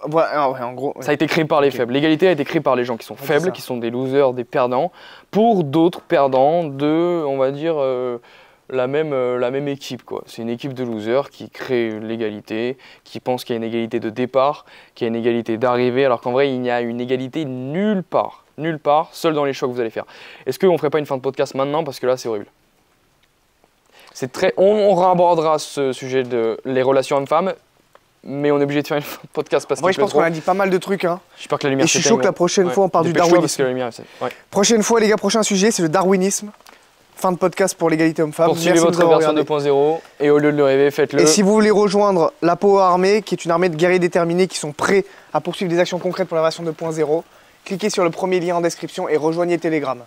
Voilà, ouais, en gros. Ça a été créé par les faibles. L'égalité a été créée par les gens qui sont faibles, qui sont des losers, des perdants, pour d'autres perdants de, on va dire, la même équipe, quoi. C'est une équipe de losers qui crée l'égalité, qui pense qu'il y a une égalité de départ, qu'il y a une égalité d'arrivée, alors qu'en vrai, il n'y a une égalité nulle part. Nulle part, seul dans les choix que vous allez faire. Est-ce qu'on ne ferait pas une fin de podcast maintenant? Parce que là, c'est horrible. C'est très... On abordera ce sujet de les relations hommes-femmes, mais on est obligé de faire une fin de podcast parce que. En vrai, je pense qu'on a dit pas mal de trucs. Hein. J'espère que la lumière Et je suis chaud que la prochaine fois, on parle du darwinisme. Prochaine fois, les gars, prochain sujet, c'est le darwinisme. Fin de podcast pour l'égalité homme-femme. Poursuivez votre version 2.0 et au lieu de le rêver, faites-le. Et si vous voulez rejoindre la Power Army, qui est une armée de guerriers déterminés qui sont prêts à poursuivre des actions concrètes pour la version 2.0, cliquez sur le premier lien en description et rejoignez Telegram.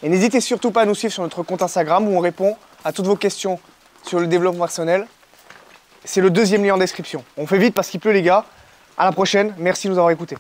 Et n'hésitez surtout pas à nous suivre sur notre compte Instagram où on répond à toutes vos questions sur le développement personnel. C'est le deuxième lien en description. On fait vite parce qu'il pleut les gars. À la prochaine, merci de nous avoir écoutés.